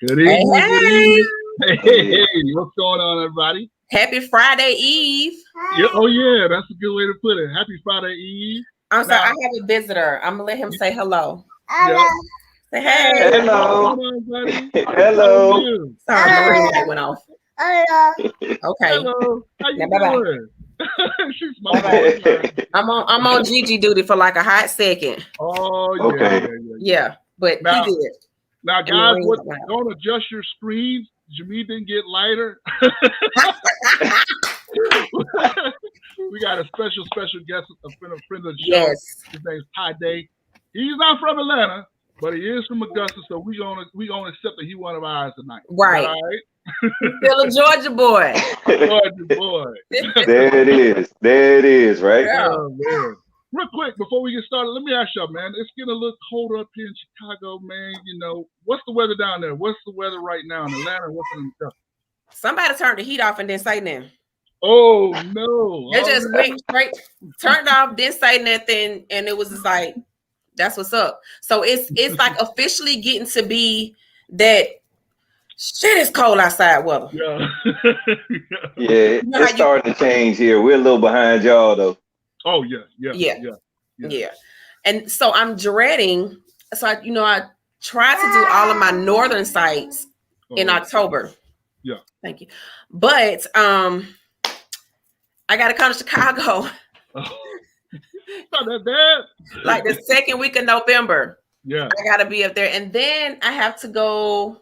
Good evening. Hey, good evening. Hey, what's going on, everybody? Happy Friday Eve. Yeah, oh, yeah, that's a good way to put it. Happy Friday Eve. I'm sorry, I have a visitor. I'm going to let him say hello. Yeah. Say hey. Hello. On, Hello. Sorry, my ring light went off. Hello. Okay. Hello. How you doing? She's I'm on Gigi duty for like a hot second. Oh, yeah. Okay. Yeah, but now, he did. Now, guys, don't adjust your screens. Jimmy didn't get lighter. We got a special guest, a friend of the show. Yes. His name's Ty Day. He's not from Atlanta, but he is from Augusta, so we gonna accept that he's one of ours tonight. Right. All right. Still a Georgia boy. Georgia boy. There it is, right? Oh, man. Real quick, before we get started, let me ask y'all, man. It's getting a little colder up here in Chicago, man. You know, what's the weather down there? What's the weather right now in Atlanta? What's in the Somebody turned the heat off and didn't say nothing. Oh, no. They just went straight, turned off, didn't say nothing, and it was just like, that's what's up. So it's like officially getting to be that shit is cold outside weather. Yeah. Yeah, it's starting to change here. We're a little behind y'all, though. Oh, yeah. And so I'm dreading. So I tried to do all of my northern sites in October. Yeah. Thank you. But I got to come to Chicago. Not that bad. Like the second week of November. Yeah. I got to be up there. And then I have to go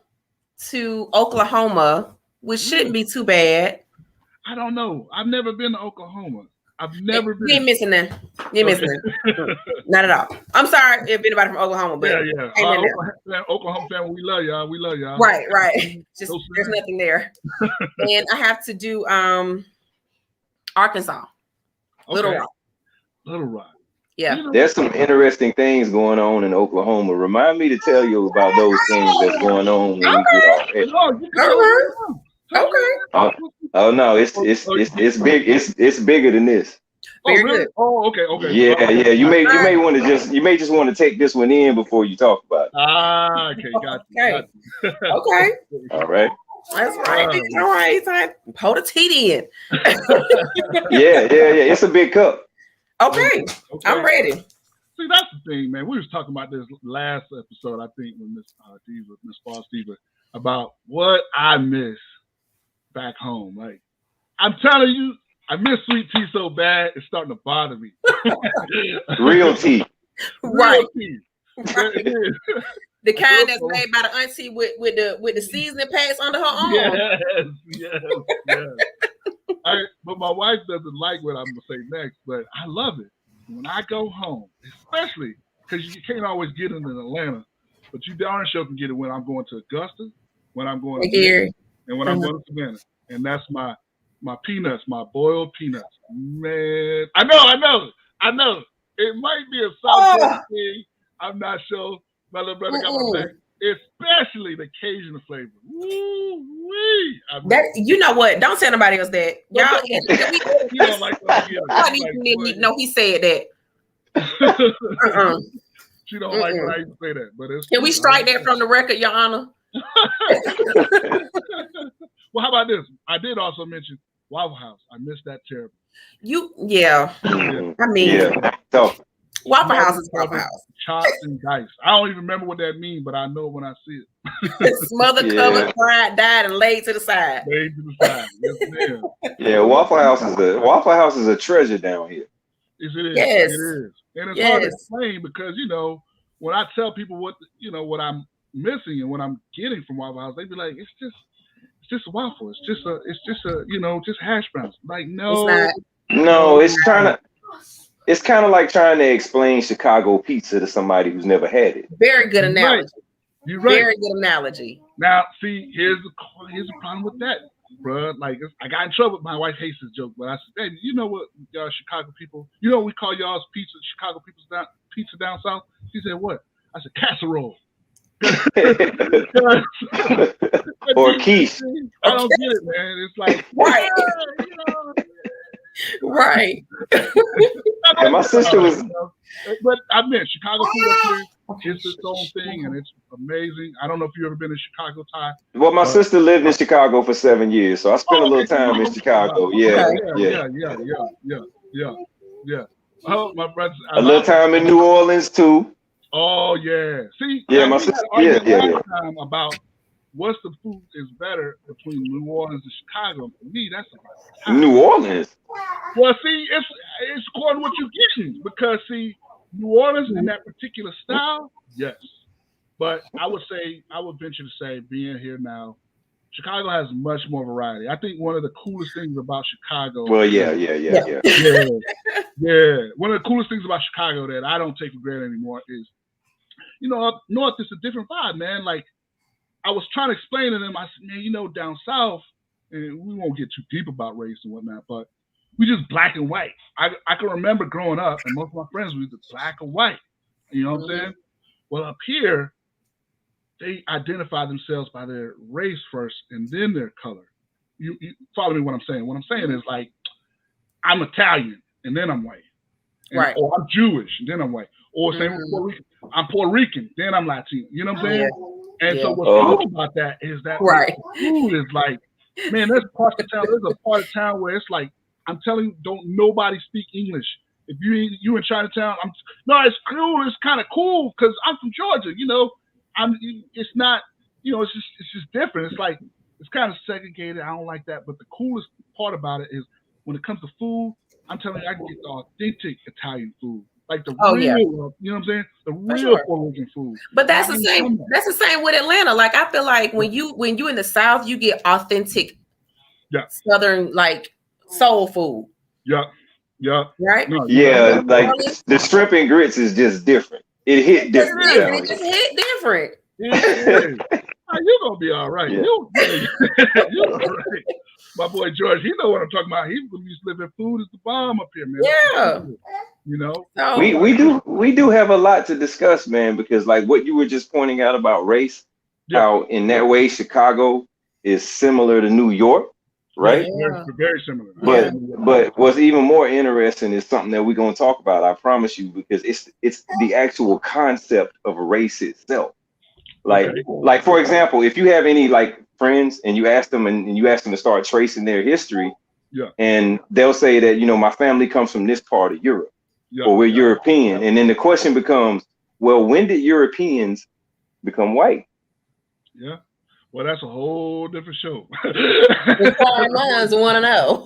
to Oklahoma, which shouldn't be too bad. I don't know. I've never been to Oklahoma. I've never been. You ain't missing that. You ain't missing that. Not at all. I'm sorry if anybody from Oklahoma, but yeah. Oklahoma family, we love y'all. We love y'all. Right. Just there's nothing there. And I have to do Arkansas. Okay. Little Rock. Yeah. There's some interesting things going on in Oklahoma. Remind me to tell you about those things that's going on when we get off. Okay. Oh no, it's big. It's bigger than this. Oh, really? Oh, okay. Yeah. You may just want to take this one in before you talk about it. Okay, got you. Okay. All right. That's right. All right. Time. Hold the tea in. Yeah. It's a big cup. Okay. I'm ready. See, that's the thing, man. We was talking about this last episode, I think, with Miss Falls Diva, about what I miss back home. Like, I'm telling you, I miss sweet tea so bad, it's starting to bother me. Real tea. Right. Tea. The kind that's made by the auntie with the seasoning packs under her arm. Yes. But my wife doesn't like what I'm gonna say next, but I love it. When I go home, especially because you can't always get it in Atlanta, but you darn sure can get it when I'm going to Augusta, when I'm going to Gary, and when I'm going to Savannah. And that's my peanuts, my boiled peanuts. Man, I know. It might be a South thing. I'm not sure. My little brother got my back. Especially the Cajun flavor. Woo-wee. You know what? Don't tell nobody else that. Y'all, you don't like that. No, he said that. She don't like when I even say that. But can we strike that from the record, Your Honor? Well, how about this? I did also mention Waffle House. I missed that terribly. I mean, so Waffle House is Waffle House. Chopped and diced. I don't even remember what that means, but I know when I see it. Smothered, covered, fried, dyed, and laid to the side. Yes, ma'am. Yeah, Waffle House is a treasure down here. Yes, it is. Yes. It is. And it's hard to explain because, when I tell people what I'm missing and what I'm getting from Waffle House, they be like, it's just a waffle. It's just a just hash browns. Like, no. It's kind of like trying to explain Chicago pizza to somebody who's never had it. Very good analogy. You're right. Very good analogy. Now, see, here's the problem with that, bro. Like, I got in trouble. My wife hates this joke, but I said, "Hey, you know what, y'all Chicago people? You know what we call y'all's pizza, Chicago pizza down south?" She said, "What?" I said, "Casserole." Or quiche. I don't get it, man. It's like, right. Right. And my sister was. But I meant Chicago food up here It's its own thing, and it's amazing. I don't know if you've ever been to Chicago, Ty. Well, my sister lived in Chicago for 7 years, so I spent a little time in Chicago. Yeah. Oh, my brother. A little time in New Orleans too. Oh yeah. See, yeah, my sister. Yeah. Time about what's the food is better between New Orleans and Chicago. For me, that's about New Orleans. Well, see, it's according to what you're getting because see, New Orleans in that particular style, yes. But I would venture to say, being here now, Chicago has much more variety. I think one of the coolest things about Chicago. Well, yeah. One of the coolest things about Chicago that I don't take for granted anymore is, up north it's a different vibe, man. Like I was trying to explain to them, I said, man, down south, and we won't get too deep about race and whatnot, but we just black and white. I can remember growing up, and most of my friends were just black and white. You know what I'm saying? Well, up here, they identify themselves by their race first and then their color. You follow me what I'm saying? What I'm saying is like, I'm Italian and then I'm white. Right. Or I'm Jewish and then I'm white. Or same with Puerto Rican. I'm Puerto Rican, then I'm Latino. You know what I'm saying? Yeah. And so what's cool about that is that food is like, man, there's a part of town where it's like, I'm telling you, don't nobody speak English. If you in Chinatown, it's cool. It's kind of cool because I'm from Georgia. It's not. It's just different. It's like it's kind of segregated. I don't like that. But the coolest part about it is when it comes to food, I'm telling you, I can get the authentic Italian food, like the real. Yeah. You know what I'm saying? The real Puerto Rican food. But that's the same. That's the same with Atlanta. Like I feel like when you in the South, you get authentic, Southern like soul food. Yeah. Right? No, yeah, like the shrimp and grits is just different. It hit different. It just hit different. You're gonna be all right. Yeah. You're all right. My boy George, he know what I'm talking about. He's used to live in food is the bomb up here, man. Yeah. So, we do have a lot to discuss, man, because like what you were just pointing out about race, how in that way Chicago is similar to New York. Right? Yeah. Very similar. But what's even more interesting is something that we're going to talk about, I promise you, because it's the actual concept of a race itself. Like for example, if you have any like friends and you ask them to start tracing their history, and they'll say that, my family comes from this part of Europe, or we're European. And then the question becomes, well, when did Europeans become white? Yeah. Well, that's a whole different show. The minds want to know.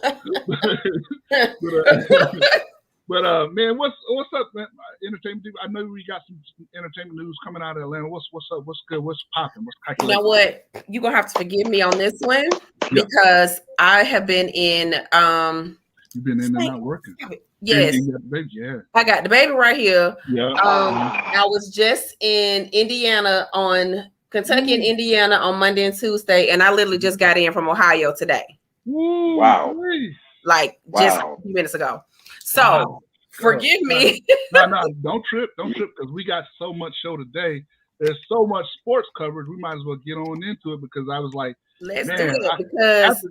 but man, what's up, man? Entertainment. I know we got some entertainment news coming out of Atlanta. What's up? What's good? What's popping? What's cracking? You know what? You're gonna have to forgive me on this one because I have been in. You've been in and not working. Yes. I got the baby right here. Yeah. I was just in Kentucky and Indiana on Monday and Tuesday, and I literally just got in from Ohio today. Wow. Just a few minutes ago. So forgive me. No, don't trip, because we got so much show today. There's so much sports coverage. We might as well get on into it because I was like, let's do it because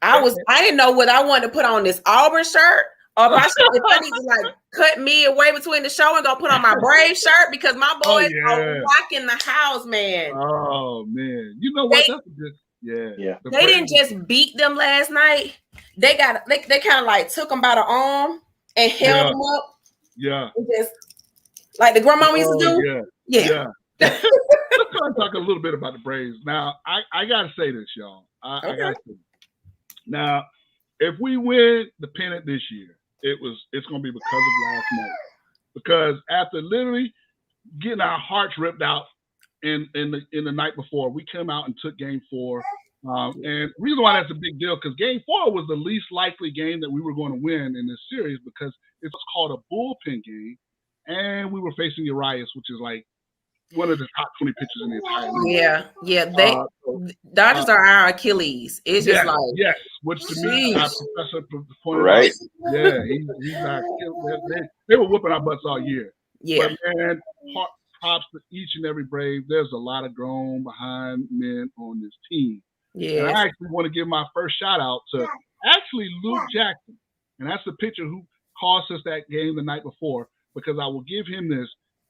I didn't know what I wanted to put on this Auburn shirt. Or if I need to like cut midway between the show and go put on my Brave shirt because my boys are rocking the house, man. Oh man, you know what? That's a good. Yeah. They didn't just beat them last night. They kind of like took them by the arm and held them up. Yeah. Just like the grandmama used to do. Yeah. Let's talk a little bit about the Braves. Now, I gotta say this, y'all. I gotta say this. Now, if we win the pennant this year, it's gonna be because of last night. Because after literally getting our hearts ripped out in the night before, we came out and took Game 4. And the reason why that's a big deal, because Game 4 was the least likely game that we were going to win in this series because it's called a bullpen game, and we were facing Urias, which is like one of the top 20 pitchers in the entire league. Dodgers are our Achilles. It's just which to me, our professor pointed out. Yeah, he's our Achilles. They were whooping our butts all year. Yeah, but man, props to each and every Brave. There's a lot of grown behind men on this team. Yeah, and I actually want to give my first shout out to actually Luke Jackson, and that's the pitcher who cost us that game the night before. Because I will give him this.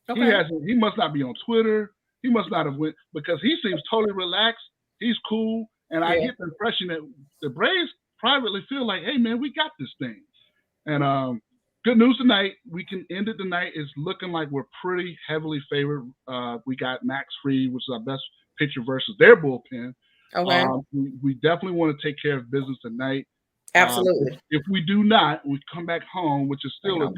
Okay. He must not be on Twitter. He must not have went because he seems totally relaxed. He's cool, and I get the impression that the Braves privately feel like, hey man, we got this thing. And good news tonight. We can end it tonight. It's looking like we're pretty heavily favored. We got Max Fried, which is our best pitcher versus their bullpen. Okay. We definitely want to take care of business tonight. Absolutely. If we do not, we come back home, which is still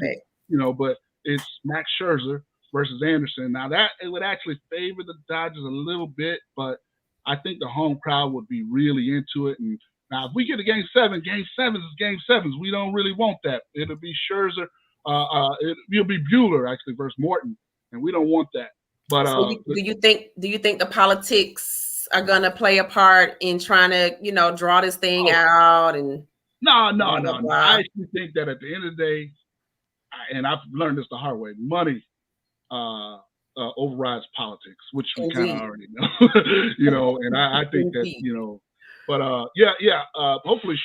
but it's Max Scherzer versus Anderson. Now that it would actually favor the Dodgers a little bit, but I think the home crowd would be really into it. And now if we get a game sevens is game sevens. We don't really want that. It'll be Scherzer. It'll be Bueller actually versus Morton, and we don't want that. But so do you think the politics are gonna play a part in trying to draw this thing out? And no. I actually think that at the end of the day, and I've learned this the hard way, money overrides politics, which we kind of already know. And I think that but hopefully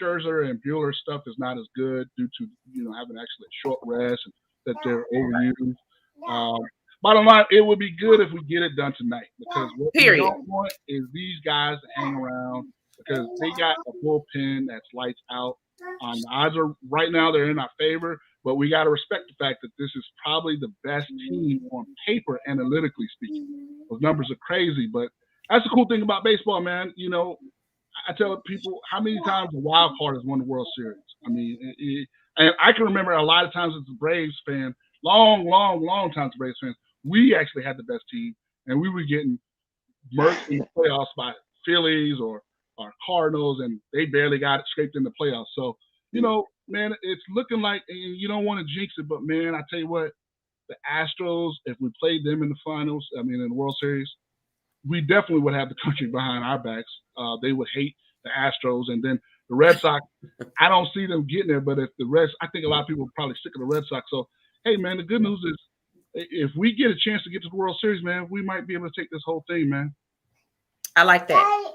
Scherzer and Bueller stuff is not as good due to having actually a short rest and that they're overused. Bottom line, it would be good if we get it done tonight, because what we don't want is these guys to hang around, because they got a bullpen that's lights out. The odds are right now they're in our favor, but we got to respect the fact that this is probably the best team on paper, analytically speaking. Those numbers are crazy, but that's the cool thing about baseball, man. I tell people how many times the wild card has won the World Series. I mean, and I can remember a lot of times as a Braves fan, long times as Braves fans, we actually had the best team, and we were getting murked in the playoffs by Phillies or Cardinals, and they barely got it scraped in the playoffs. So, man, it's looking like, and you don't want to jinx it, but man, I tell you what, the Astros, if we played them in the finals, in the World Series, we definitely would have the country behind our backs. They would hate the Astros, and then the Red Sox, I don't see them getting there, but I think a lot of people are probably sick of the Red Sox. So, hey, man, the good news is, if we get a chance to get to the World Series, man, we might be able to take this whole thing, man. I like that.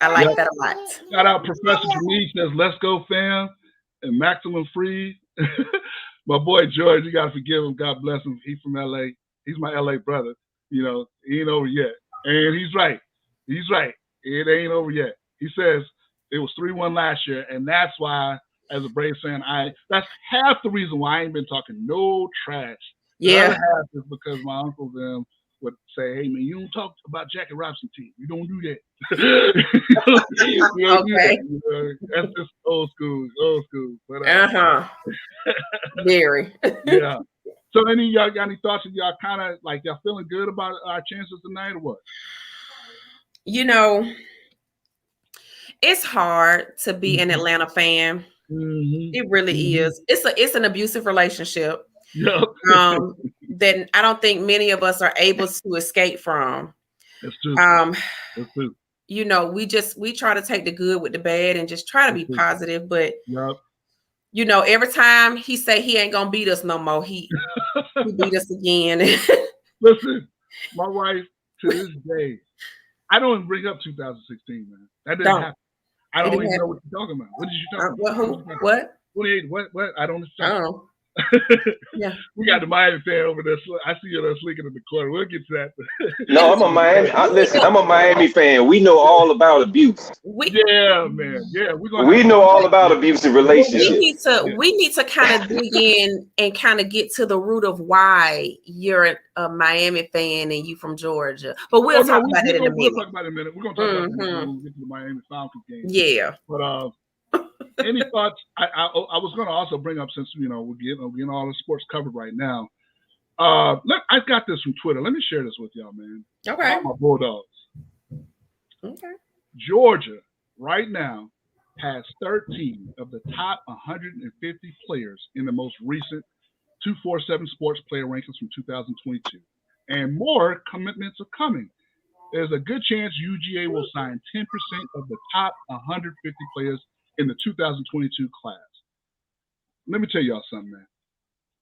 I like that a lot. Shout out Professor Janice says, let's go, fam. And Maximum Free. My boy George, you got to forgive him. God bless him. He's from LA. He's my LA brother. He ain't over yet. And he's right. It ain't over yet. He says it was 3-1 last year. And that's why, as a Braves fan, that's half the reason why I ain't been talking no trash. The other half is because my uncle them would say, hey, man, you don't talk about Jackie Robinson team. You don't do that. That's just old school. But, Very. Yeah. So any of y'all got any thoughts? Of y'all kind of like, y'all feeling good about our chances tonight or what? It's hard to be an Atlanta fan. Mm-hmm. It really is. It's an abusive relationship. Yep. That I don't think many of us are able to escape from. That's true. That's true. We try to take the good with the bad and just try to be positive. But yep. Every time he say he ain't gonna beat us no more, he beat us again. Listen, my wife to this day, I don't even bring up 2016, man. That didn't happen. I don't even know what you're talking about. What did you talk about? What? 28? What? I don't know. Yeah, we got the Miami fan over there. I see you there sleeping in the corner. We'll get to that. No, I'm a Miami. I'm a Miami fan. We know all about abuse. Yeah, man. Yeah, we know all about abusive relationships. We need to kind of dig in and kind of get to the root of why you're a Miami fan and you from Georgia. But we'll talk about it in a minute. We'll talk about it in a minute. We're gonna talk about it when we get to the Miami Falcons game. Yeah. But any thoughts? I was going to also bring up, since we're getting all the sports covered right now. I got this from Twitter. Let me share this with y'all, man. Okay. My Bulldogs. Okay. Georgia right now has 13 of the top 150 players in the most recent 247 Sports Player Rankings from 2022, and more commitments are coming. There's a good chance UGA will sign 10% of the top 150 players in the 2022 class. Let me tell y'all something, man.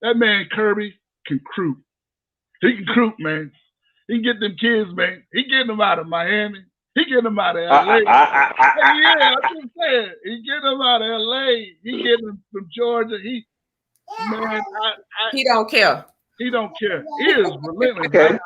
That man Kirby can croup. He can croup, man. He can get them kids, man. He getting them out of Miami. He getting them out of LA. Yeah, I'm just saying. He getting them out of LA. He getting them from Georgia. He don't care. He don't care. He is relentless. Okay.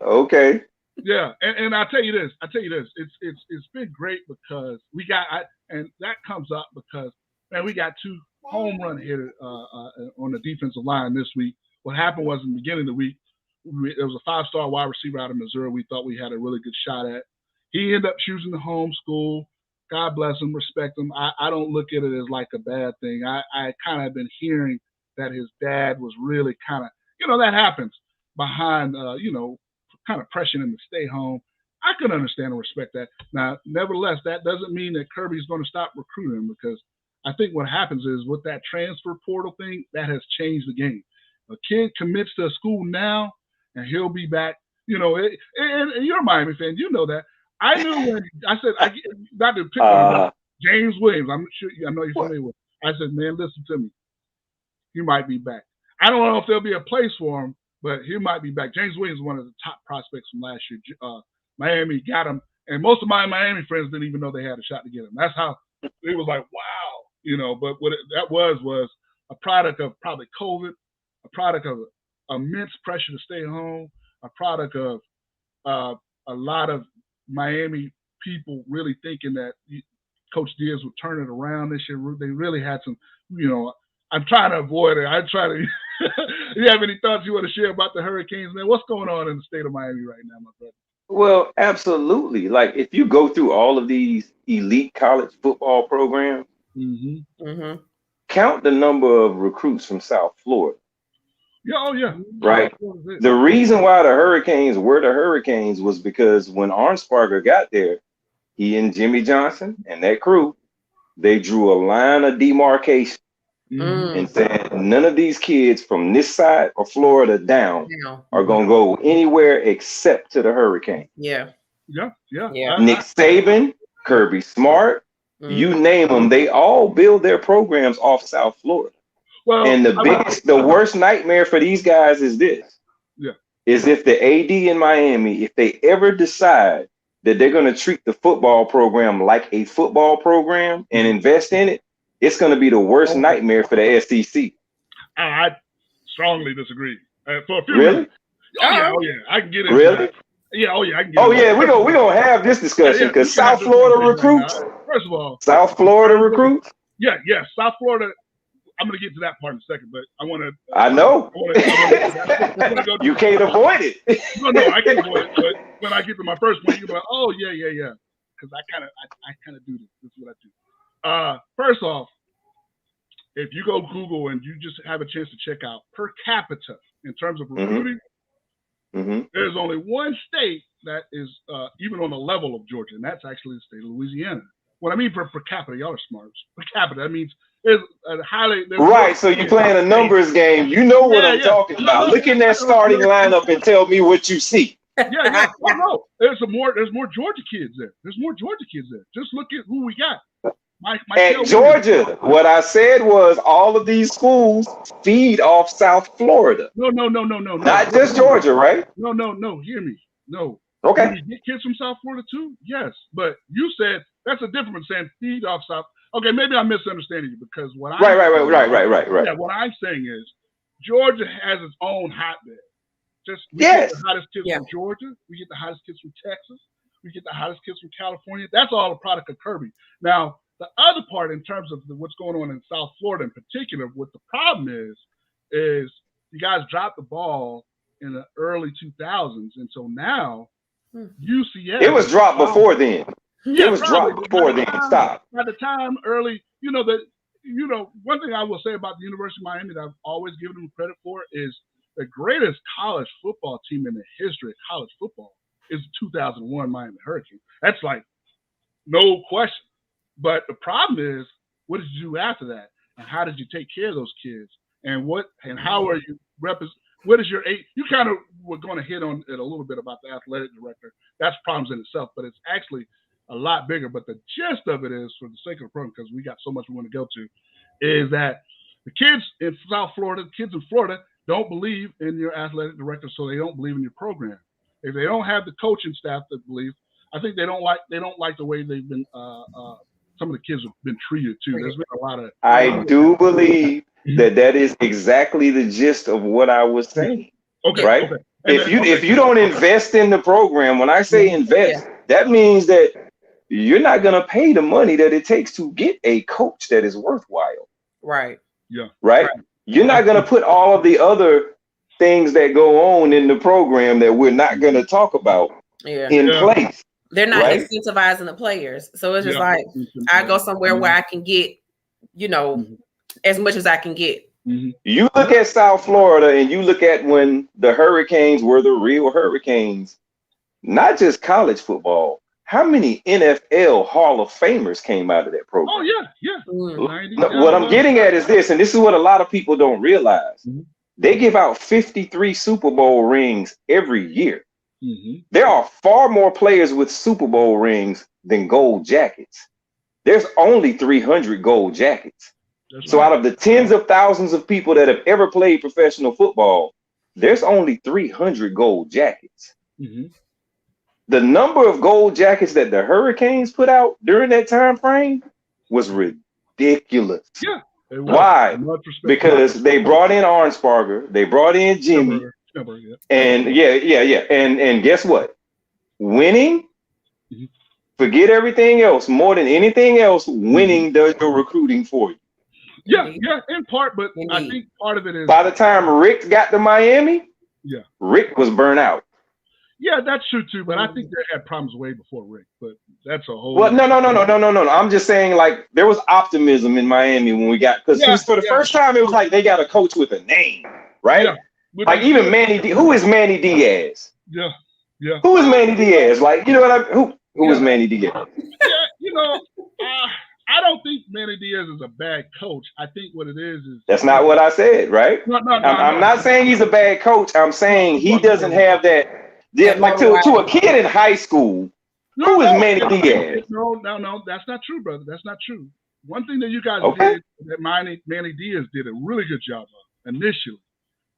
Okay. Yeah, and I tell you this, it's been great because we got, and that comes up because man, we got 2 home run hitters on the defensive line this week. What happened was in the beginning of the week, there was a 5-star wide receiver out of Missouri. We thought we had a really good shot at. He ended up choosing the home school. God bless him, respect him. I don't look at it as like a bad thing. I kind of been hearing that his dad was really kind of, that happens behind, kind of pressuring him to stay home. I can understand and respect that. Now, nevertheless, that doesn't mean that Kirby's going to stop recruiting, because I think what happens is with that transfer portal thing, that has changed the game. A kid commits to a school now, and he'll be back. And you're a Miami fan, you know that. I knew when I said, not to pick on James Williams. I know you're familiar with him. I said, man, listen to me. He might be back. I don't know if there'll be a place for him, but he might be back. James Williams is one of the top prospects from last year. Miami got him, and most of my Miami friends didn't even know they had a shot to get him. That's how it was like, wow, But what that was a product of probably COVID, a product of immense pressure to stay home, a product of a lot of Miami people really thinking that Coach Diaz would turn it around this year. They really had some, I'm trying to avoid it. I try to. You have any thoughts you want to share about the Hurricanes, man? What's going on in the state of Miami right now, my brother? Well, absolutely. Like, if you go through all of these elite college football programs, count the number of recruits from South Florida. Yeah, oh yeah. Right. The reason why the Hurricanes were the Hurricanes was because when Arnsparger got there, he and Jimmy Johnson and that crew, they drew a line of demarcation and said none of these kids from this side of Florida down are going to go anywhere except to the Hurricane. Yeah. Nick Saban, Kirby Smart, you name them, they all build their programs off South Florida. Well, and the worst nightmare for these guys is this. Yeah. Is if the AD in Miami, if they ever decide that they're going to treat the football program like a football program and invest in it, it's going to be the worst nightmare for the SEC. I strongly disagree. For a few really? Reasons. Oh yeah, I can get it. Really? Yeah, I can get it. Yeah, we're gonna have this discussion because South Florida recruits. First of all, South Florida recruits. Yeah, South Florida. I'm going to get to that part in a second, but I want to. I know. You can't avoid it. No, I can't avoid it. But when I get to my first point, you're like, oh, yeah. Because I kind of do this. This is what I do. First off, if you go Google and you just have a chance to check out per capita in terms of recruiting, there's only one state that is even on the level of Georgia, and that's actually the state of Louisiana. What I mean per capita, y'all are smart. Per capita, that means there's a highly... Right, so you're playing a numbers game. You know what I'm talking about. Look in that starting lineup and tell me what you see. Yeah. Oh, no. There's more Georgia kids there. Just look at who we got. At Georgia, what I said was all of these schools feed off South Florida. No. Not just Georgia, right? No. Hear me. No. Okay. Do you get kids from South Florida too? Yes. But you said that's a difference saying feed off South. Okay, maybe I'm misunderstanding you because what I'm right. Yeah, what I'm saying is Georgia has its own hotbed. We get the hottest kids from Georgia. We get the hottest kids from Texas. We get the hottest kids from California. That's all a product of Kirby. Now, the other part in terms of what's going on in South Florida in particular, what the problem is you guys dropped the ball in the early 2000s. And so now UCF. It was dropped before then. Yeah, it was dropped before then. Stop. By the time early, one thing I will say about the University of Miami that I've always given them credit for is the greatest college football team in the history of college football is the 2001 Miami Hurricanes. That's like no question. But the problem is, what did you do after that? And how did you take care of those kids? And how are you what is your you kind of were going to hit on it a little bit about the athletic director. That's problems in itself, but it's actually a lot bigger. But the gist of it is, for the sake of the program, because we got so much we want to go to, is that the kids in South Florida, kids in Florida, don't believe in your athletic director, so they don't believe in your program. If they don't have the coaching staff that believe, I think they don't like the way they've been. Some of the kids have been treated too. There's been a lot of. I do believe that is exactly the gist of what I was saying. Okay. Right? Okay. If you don't invest in the program, when I say invest, that means that you're not going to pay the money that it takes to get a coach that is worthwhile. Right. Yeah. Right? You're not going to put all of the other things that go on in the program that we're not going to talk about in place. They're not incentivizing the players. So it's just like, I go somewhere where I can get, as much as I can get. You look at South Florida and you look at when the Hurricanes were the real Hurricanes, not just college football. How many NFL Hall of Famers came out of that program? Oh, yeah. What I'm getting at is this, and this is what a lot of people don't realize. They give out 53 Super Bowl rings every year. There are far more players with Super Bowl rings than gold jackets. There's only 300 gold jackets. So out of the tens of thousands of people that have ever played professional football, there's only 300 gold jackets. The number of gold jackets that the Hurricanes put out during that time frame was ridiculous. Yeah. Why? Because they brought in Arnsparger, they brought in Jimmy, and and guess what? Winning, forget everything else. More than anything else, winning does your recruiting for you. Yeah, in part, but I think part of it is by the time Rick got to Miami, Rick was burnt out. Yeah, that's true too, but I think they had problems way before Rick. But that's a whole. Well, no. I'm just saying, like, there was optimism in Miami when we got, because for the first time it was like they got a coach with a name, right? Yeah. Like even Manny. Who is Manny Diaz? Yeah. Who is Manny Diaz? Like, you know what I mean? Who is Manny Diaz? Yeah, I don't think Manny Diaz is a bad coach. I think what it is that's not what I said, right? No, I'm not saying he's a bad coach. I'm saying he doesn't have that. Yeah, like to a kid in high school, who is Manny Diaz? No, that's not true, brother. That's not true. One thing that you guys did, that Manny Diaz did a really good job of initially,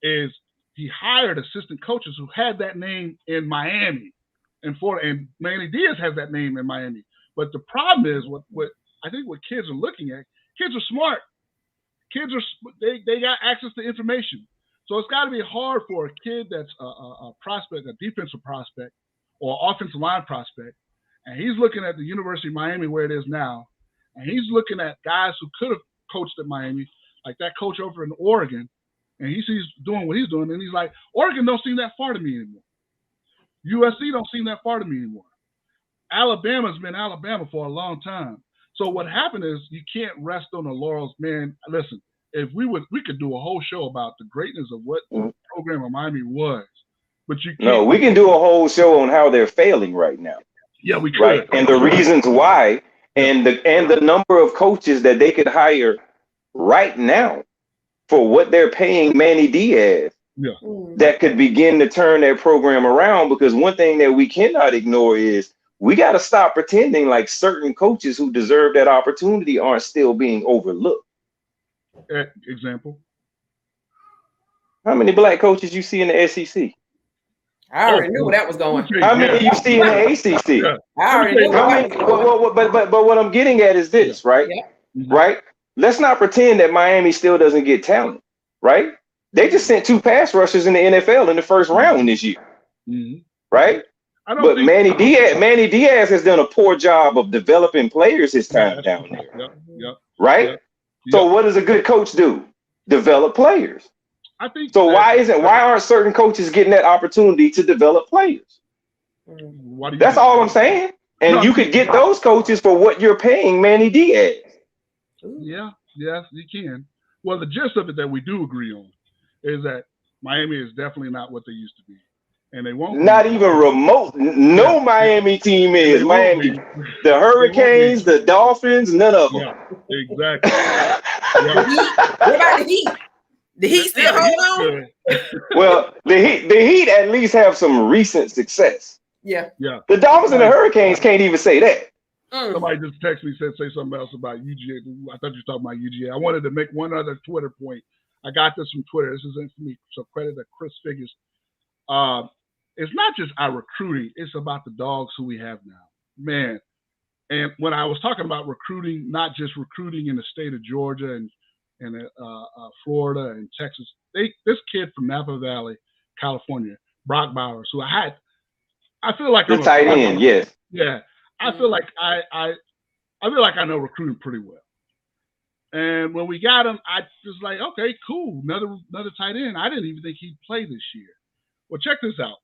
is he hired assistant coaches who had that name in Miami, and Manny Diaz has that name in Miami. But the problem is what I think what kids are looking at. Kids are smart. Kids they got access to information. So it's got to be hard for a kid that's a prospect, a defensive prospect, or offensive line prospect, and he's looking at the University of Miami where it is now, and he's looking at guys who could have coached at Miami, like that coach over in Oregon, and he sees doing what he's doing, and he's like, Oregon don't seem that far to me anymore. USC don't seem that far to me anymore. Alabama's been Alabama for a long time. So what happened is you can't rest on the laurels, man. Listen. If we could do a whole show about the greatness of what the program of Miami was, but you can't. No, we can do a whole show on how they're failing right now. Yeah, we could. Right, and the reasons why, and the number of coaches that they could hire right now for what they're paying Manny Diaz. Yeah, that could begin to turn their program around. Because one thing that we cannot ignore is we got to stop pretending like certain coaches who deserve that opportunity aren't still being overlooked. Example. How many black coaches you see in the SEC? I already knew where that was going. How many you see in the ACC? Yeah. I already knew but what I'm getting at is this, right? Yeah. Right? Let's not pretend that Miami still doesn't get talent, right? They just sent 2 pass rushers in the NFL in the first round this year, right? But Manny Diaz has done a poor job of developing players his time down there, right? So what does a good coach do? Develop players. I think so. Why aren't certain coaches getting that opportunity to develop players? That's all I'm saying. And you could get those coaches for what you're paying Manny Diaz. Yeah, yes, you can. Well, the gist of it that we do agree on is that Miami is definitely not what they used to be. And they won't. Not even remote. No Miami team is. Miami. The Hurricanes, the Dolphins, none of them. Yeah, exactly. What about the Heat? The Heat still hold on? Well, the Heat at least have some recent success. Yeah. The Dolphins and the Hurricanes can't even say that. Somebody just texted me, say something else about UGA. I thought you were talking about UGA. I wanted to make one other Twitter point. I got this from Twitter. This isn't for me, so credit to Chris Figures. It's not just our recruiting. It's about the dogs who we have now. Man. And when I was talking about recruiting, not just recruiting in the state of Georgia and Florida and Texas, this kid from Napa Valley California, Brock Bowers, who I feel like the I'm tight end, yes. Yeah, I feel like I feel like I know recruiting pretty well. And when we got him, I was like, okay, cool, another tight end. I didn't even think he'd play this year. Well, check this out.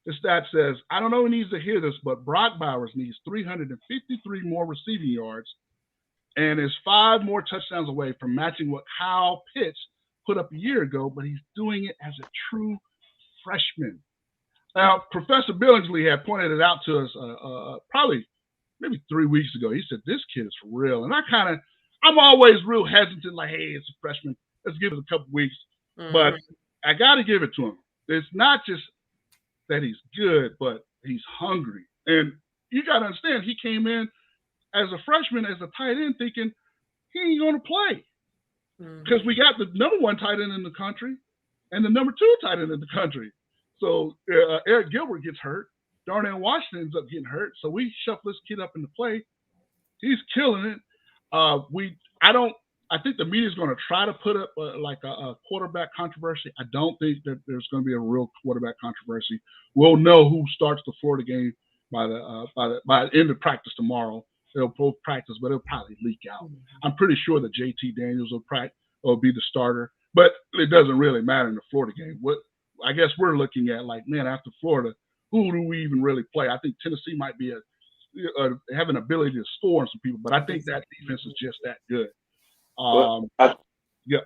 The stat says, I don't know who needs to hear this, but Brock Bowers needs 353 more receiving yards and is 5 more touchdowns away from matching what Kyle Pitts put up a year ago, but he's doing it as a true freshman. Now, Professor Billingsley had pointed it out to us probably maybe 3 weeks ago. He said, this kid is for real. And I'm always real hesitant, like, hey, it's a freshman. Let's give it a couple weeks. Mm-hmm. But I got to give it to him. It's not just that he's good, but he's hungry. And you got to understand, he came in as a freshman, as a tight end, thinking he ain't going to play. Because we got the number 1 tight end in the country and the number 2 tight end in the country. So Eric Gilbert gets hurt. Darnell Washington ends up getting hurt. So we shuffle this kid up into play. He's killing it. I think the media is going to try to put up a quarterback controversy. I don't think that there's going to be a real quarterback controversy. We'll know who starts the Florida game by the end of practice tomorrow. They'll both practice, but it'll probably leak out. I'm pretty sure that JT Daniels will be the starter, but it doesn't really matter in the Florida game. What I guess we're looking at, like, man, after Florida, who do we even really play? I think Tennessee might be have an ability to score on some people, but I think that defense is just that good. Yeah.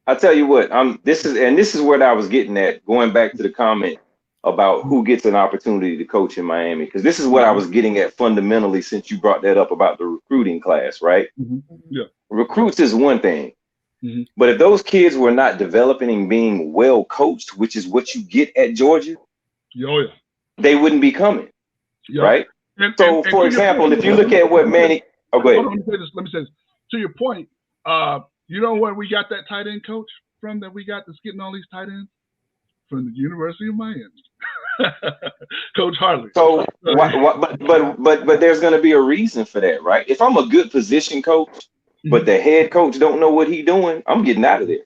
I tell you what, this is what I was getting at, going back to the comment about who gets an opportunity to coach in Miami, because this is what I was getting at fundamentally since you brought that up about the recruiting class, right? Mm-hmm. Yeah. Recruits is one thing, but if those kids were not developing and being well coached, which is what you get at Georgia, they wouldn't be coming, right? And for example, if you look at what Manny, go ahead. Let me say this. To your point, you know where we got that tight end coach from that we got that's getting all these tight ends? From the University of Miami. Coach Harley. So, but there's going to be a reason for that, right? If I'm a good position coach, but the head coach don't know what he's doing, I'm getting out of there.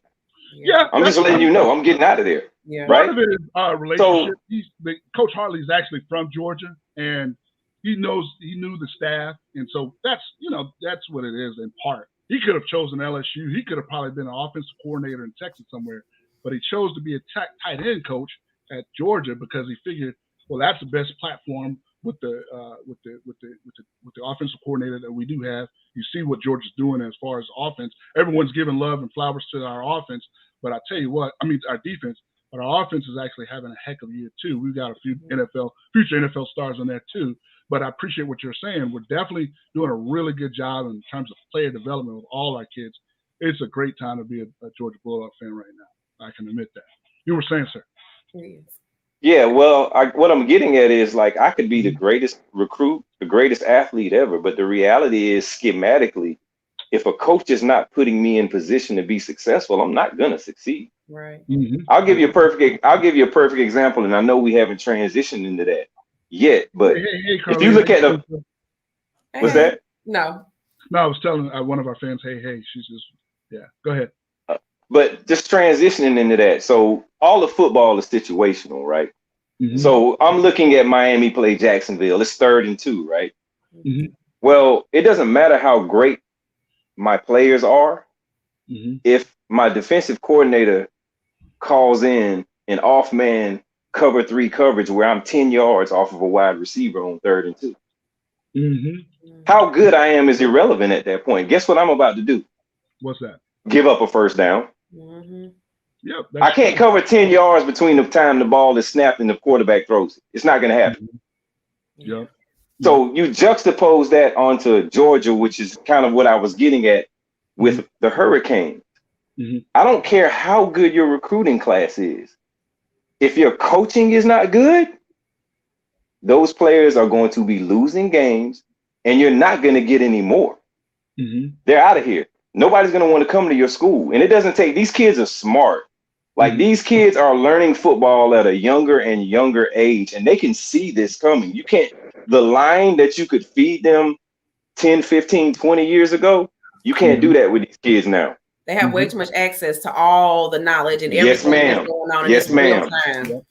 Yeah, I'm just letting you know, I'm getting out of there. Yeah, right. Part of it is relationship. So, Coach Harley is actually from Georgia, and he knew the staff, and so that's what it is in part. He could have chosen LSU. He could have probably been an offensive coordinator in Texas somewhere, but he chose to be a tight end coach at Georgia because he figured, well, that's the best platform with the offensive coordinator that we do have. You see what Georgia's doing as far as offense. Everyone's giving love and flowers to our offense, but I tell you what, our defense. But our offense is actually having a heck of a year too. We've got a few future NFL stars on there too. But I appreciate what you're saying. We're definitely doing a really good job in terms of player development with all our kids. It's a great time to be a Georgia Bulldog fan right now. I can admit that. You were saying, sir. Yeah, well, what I'm getting at is, like, I could be the greatest recruit, the greatest athlete ever, but the reality is, schematically, if a coach is not putting me in position to be successful, I'm not gonna succeed. Right. Mm-hmm. I'll give you a perfect example, and I know we haven't transitioned into that yet, but if you look at what's that? No, I was telling one of our fans, hey, she's just, go ahead. But just transitioning into that, so all of football is situational, right? Mm-hmm. So I'm looking at Miami play Jacksonville. It's 3rd and 2, right? Mm-hmm. Well, it doesn't matter how great my players are. Mm-hmm. If my defensive coordinator calls in an off-man cover 3 coverage where I'm 10 yards off of a wide receiver on 3rd and 2. Mm-hmm. How good I am is irrelevant at that point. Guess what I'm about to do? What's that? Give up a first down. Mm-hmm. Yep, I can't cover 10 yards between the time the ball is snapped and the quarterback throws it. It's not going to happen. Mm-hmm. Yep. So you juxtapose that onto Georgia, which is kind of what I was getting at with the Hurricanes. Mm-hmm. I don't care how good your recruiting class is. If your coaching is not good, those players are going to be losing games, and you're not going to get any more. Mm-hmm. They're out of here. Nobody's going to want to come to your school. And it doesn't take – these kids are smart. Like, these kids are learning football at a younger and younger age, and they can see this coming. You can't – the line that you could feed them 10, 15, 20 years ago, you can't do that with these kids now. They have way too much access to all the knowledge and everything that's going on in this real time.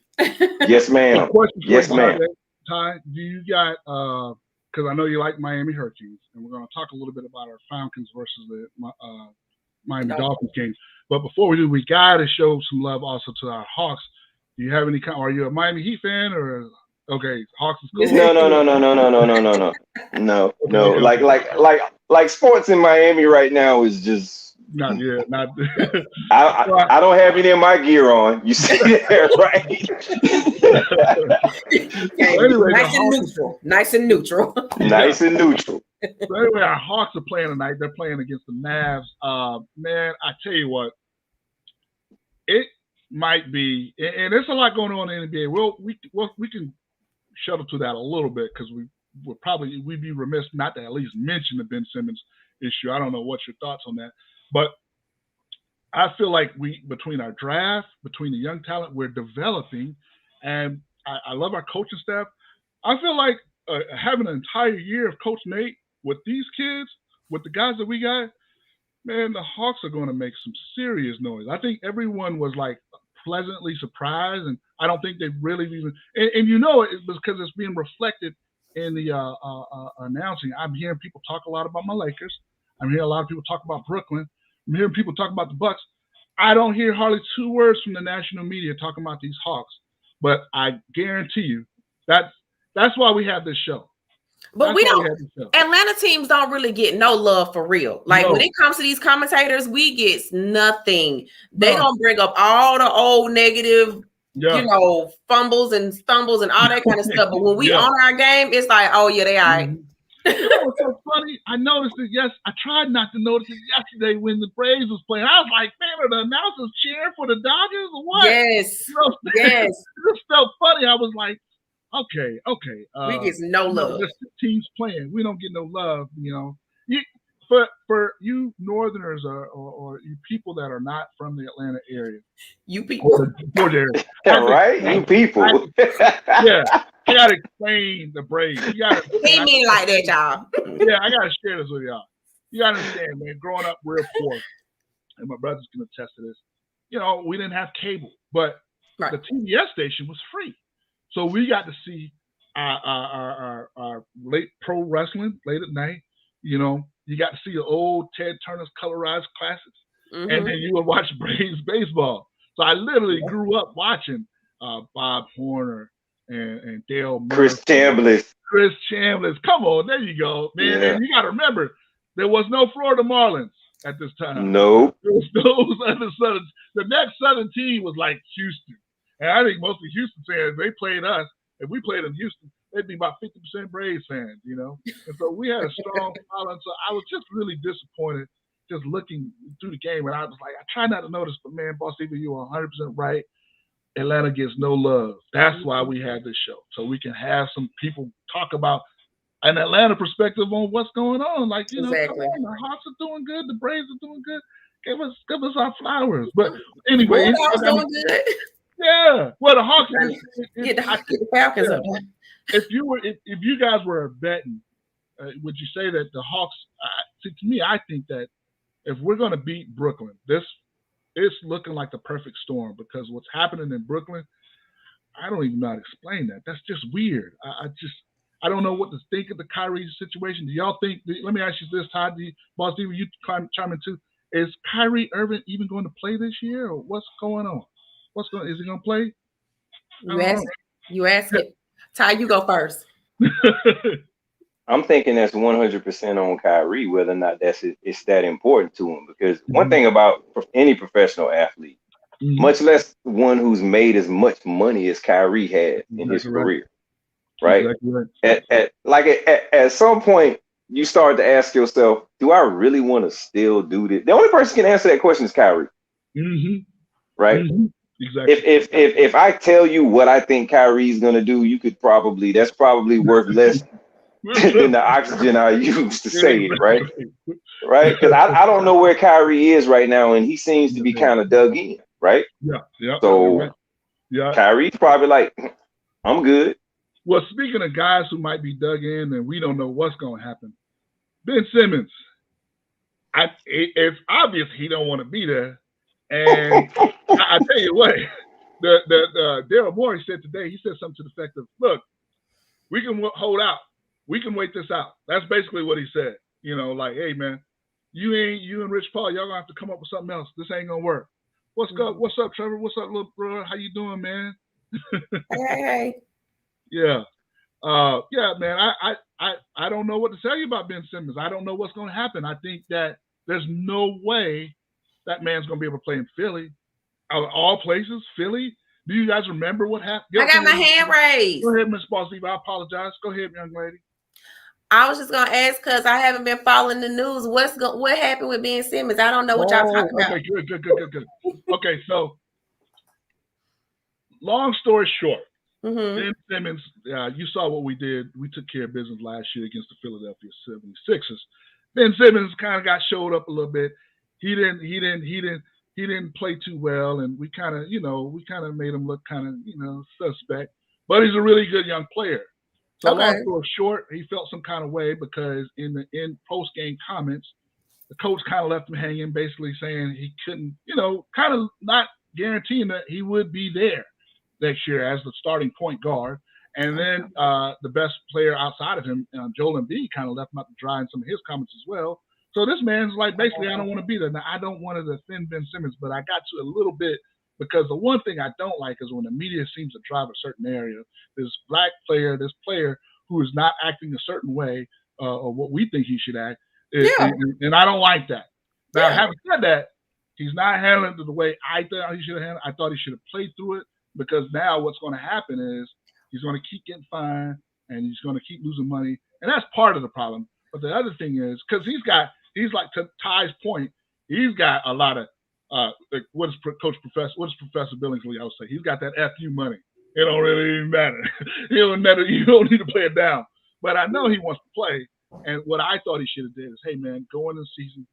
Yes, ma'am. Yes, ma'am. Ty, do you got because I know you like Miami Hurricanes, and we're going to talk a little bit about our Falcons versus the Miami Dolphins game. But before we do, we got to show some love also to our Hawks. Do you have any? Are you a Miami Heat fan or? Okay, Hawks is cool. No. Like sports in Miami right now is just not. I don't have any of my gear on. You see that, right? Anyway, nice and neutral. So anyway, our Hawks are playing tonight. They're playing against the Mavs. Man, I tell you what, it might be, and there's a lot going on in the NBA. We can shuttle to that a little bit because we'd be remiss not to at least mention the Ben Simmons issue. I don't know what's your thoughts on that, but I feel like between our draft, between the young talent we're developing, and I love our coaching staff. I feel like having an entire year of Coach Nate with these kids, with the guys that we got, man, the Hawks are going to make some serious noise. I think everyone was like pleasantly surprised, and I don't think they really even and you know it because it's being reflected in the announcing. I'm hearing people talk a lot about my Lakers. I'm hearing a lot of people talk about Brooklyn. I'm hearing people talk about the Bucks. I don't hear hardly 2 words from the national media talking about these Hawks, but I guarantee you that's why we have this show. But we don't. Atlanta teams don't really get no love for real. Like when it comes to these commentators, we get nothing. They gonna bring up all the old negative, fumbles and stumbles and all that kind of stuff. But when we on our game, it's like, oh yeah, they all right. You know what's so funny? I noticed it. Yes, I tried not to notice it yesterday when the Braves was playing. I was like, man, are the announcers cheering for the Dodgers or what? Yes, yes. It felt funny. I was like, okay. We get no love. There's 2 teams playing. We don't get no love. For you Northerners or you people that are not from the Atlanta area, you people, or the Georgia area, right? You people, I gotta explain the Braves. You gotta he mean like that, y'all. Yeah, I gotta share this with y'all. You gotta understand, man. Growing up real poor, and my brother's gonna attest to this. We didn't have cable, but the TBS station was free. So we got to see our late pro wrestling late at night. You got to see the old Ted Turner's colorized classics, and then you would watch Braves baseball. So I literally grew up watching Bob Horner and Dale Murphy. Chris Chambliss. Come on, there you go, man. Yeah. And you got to remember, there was no Florida Marlins at this time. Nope. There was those other Southern. The next Southern team was like Houston. And I think most of the Houston fans, they played us. If we played in Houston, they'd be about 50% Braves fans, And so we had a strong following. So I was just really disappointed just looking through the game. And I was like, I try not to notice, but man, Boss Stevie, you are 100% right. Atlanta gets no love. That's why we had this show. So we can have some people talk about an Atlanta perspective on what's going on. Like, exactly. The Hawks are doing good. The Braves are doing good. Give us our flowers. But anyway. Doing good. Yeah, well, the Hawks get the Falcons up. If you guys were betting, would you say that the Hawks? To me, I think that if we're going to beat Brooklyn, it's looking like the perfect storm because what's happening in Brooklyn, I don't even know how to explain that. That's just weird. I don't know what to think of the Kyrie situation. Do y'all think? Let me ask you this, Todd. Boss D, you chime in too. Is Kyrie Irving even going to play this year, or what's going on? Is he gonna play? You ask it. Ty, you go first. I'm thinking that's 100% on Kyrie, whether or not it's that important to him. Because one thing about any professional athlete, much less one who's made as much money as Kyrie had in his career, right? Exactly. At some point, you start to ask yourself, do I really want to still do this? The only person who can answer that question is Kyrie, right? Mm-hmm. Exactly. If I tell you what I think Kyrie's gonna do, that's probably worth less than the oxygen I use to say it, right? Right? Because I don't know where Kyrie is right now, and he seems to be kind of dug in, right? Yeah. So Kyrie's probably like, I'm good. Well, speaking of guys who might be dug in and we don't know what's gonna happen, Ben Simmons. it's obvious he don't want to be there. And I tell you what, the Daryl Morey said today, he said something to the effect of, look, we can hold out. We can wait this out. That's basically what he said. You know, like, hey, man, you and Rich Paul, y'all gonna have to come up with something else. This ain't gonna work. What's up, Trevor? What's up, little bro? How you doing, man? Hey. Yeah. Yeah, man. I don't know what to tell you about Ben Simmons. I don't know what's gonna happen. I think that there's no way that man's gonna be able to play in Philly. Out of all places, Philly. Do you guys remember what happened? I got my hand raised. Go ahead, Miss Bossy. I apologize. Go ahead, young lady. I was just gonna ask because I haven't been following the news. What happened with Ben Simmons? I don't know what y'all talking about. Okay, good. Okay, so long story short, Ben Simmons. You saw what we did. We took care of business last year against the Philadelphia 76ers. Ben Simmons kind of got showed up a little bit. He didn't play too well, and we kind of made him look kind of, suspect. But he's a really good young player. So long story short, he felt some kind of way because in post-game comments, the coach kind of left him hanging, basically saying he couldn't, kind of not guaranteeing that he would be there next year as the starting point guard. And then the best player outside of him, Joel Embiid, kind of left him out to dry in some of his comments as well. So this man's like, basically, I don't want to be there. Now, I don't want to defend Ben Simmons, but I got to a little bit because the one thing I don't like is when the media seems to drive a certain area. This player who is not acting a certain way or what we think he should act, and I don't like that. Now, having said that, he's not handling it the way I thought he should have handled it. I thought he should have played through it because now what's going to happen is he's going to keep getting fined and he's going to keep losing money, and that's part of the problem. But the other thing is because he's like to Ty's point, he's got a lot of what does Professor Billingsley always say? He's got that FU money. It don't really even matter. You don't need to play it down. But I know he wants to play. And what I thought he should have did is, hey man, go in the season,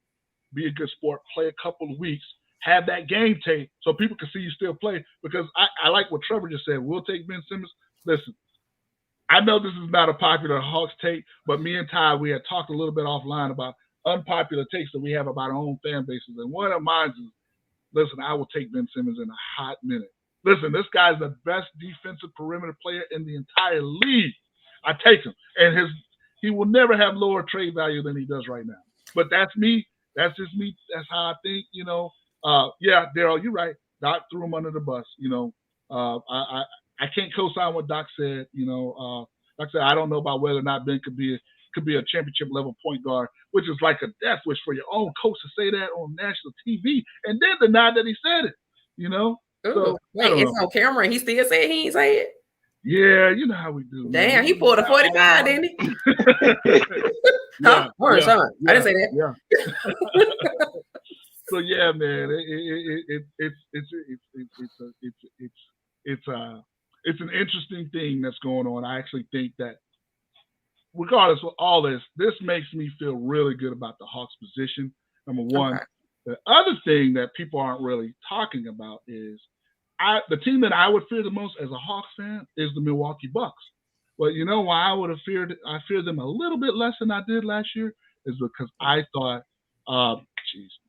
be a good sport, play a couple of weeks, have that game tape so people can see you still play. Because I like what Trevor just said. We'll take Ben Simmons. Listen, I know this is not a popular Hawks take, but me and Ty, we had talked a little bit offline about unpopular takes that we have about our own fan bases. And one of mine is, listen, I will take Ben Simmons in a hot minute. Listen, this guy's the best defensive perimeter player in the entire league. I take him. And he will never have lower trade value than he does right now. But that's me. That's just me. That's how I think, Yeah, Daryl, you're right. Doc threw him under the bus. I can't co-sign what Doc said. Doc said, I don't know about whether or not Ben could be a championship level point guard, which is like a death wish for your own coach to say that on national TV and then deny that he said it, So, wait, it's on camera and he still said he ain't say it? Yeah, you know how we do. Damn, man. He pulled a 45, didn't he? Yeah, I didn't say that. Yeah. So yeah, man, it's an interesting thing that's going on. I actually think that regardless of all this makes me feel really good about the Hawks' position. Number one. Okay. The other thing that people aren't really talking about is the team that I would fear the most as a Hawks fan is the Milwaukee Bucks. But you know why I fear them a little bit less than I did last year is because I thought,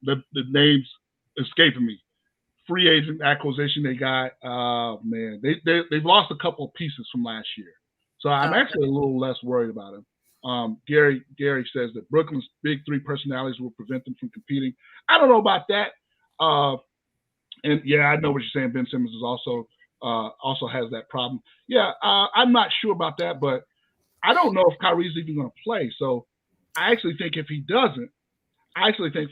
the name's escaping me. Free agent acquisition they got, man, they've lost a couple of pieces from last year. So I'm actually a little less worried about them. Gary says that Brooklyn's big three personalities will prevent them from competing. I don't know about that. And yeah, I know what you're saying. Ben Simmons is also has that problem. Yeah, I'm not sure about that, but I don't know if Kyrie's even going to play. So I actually think if he doesn't,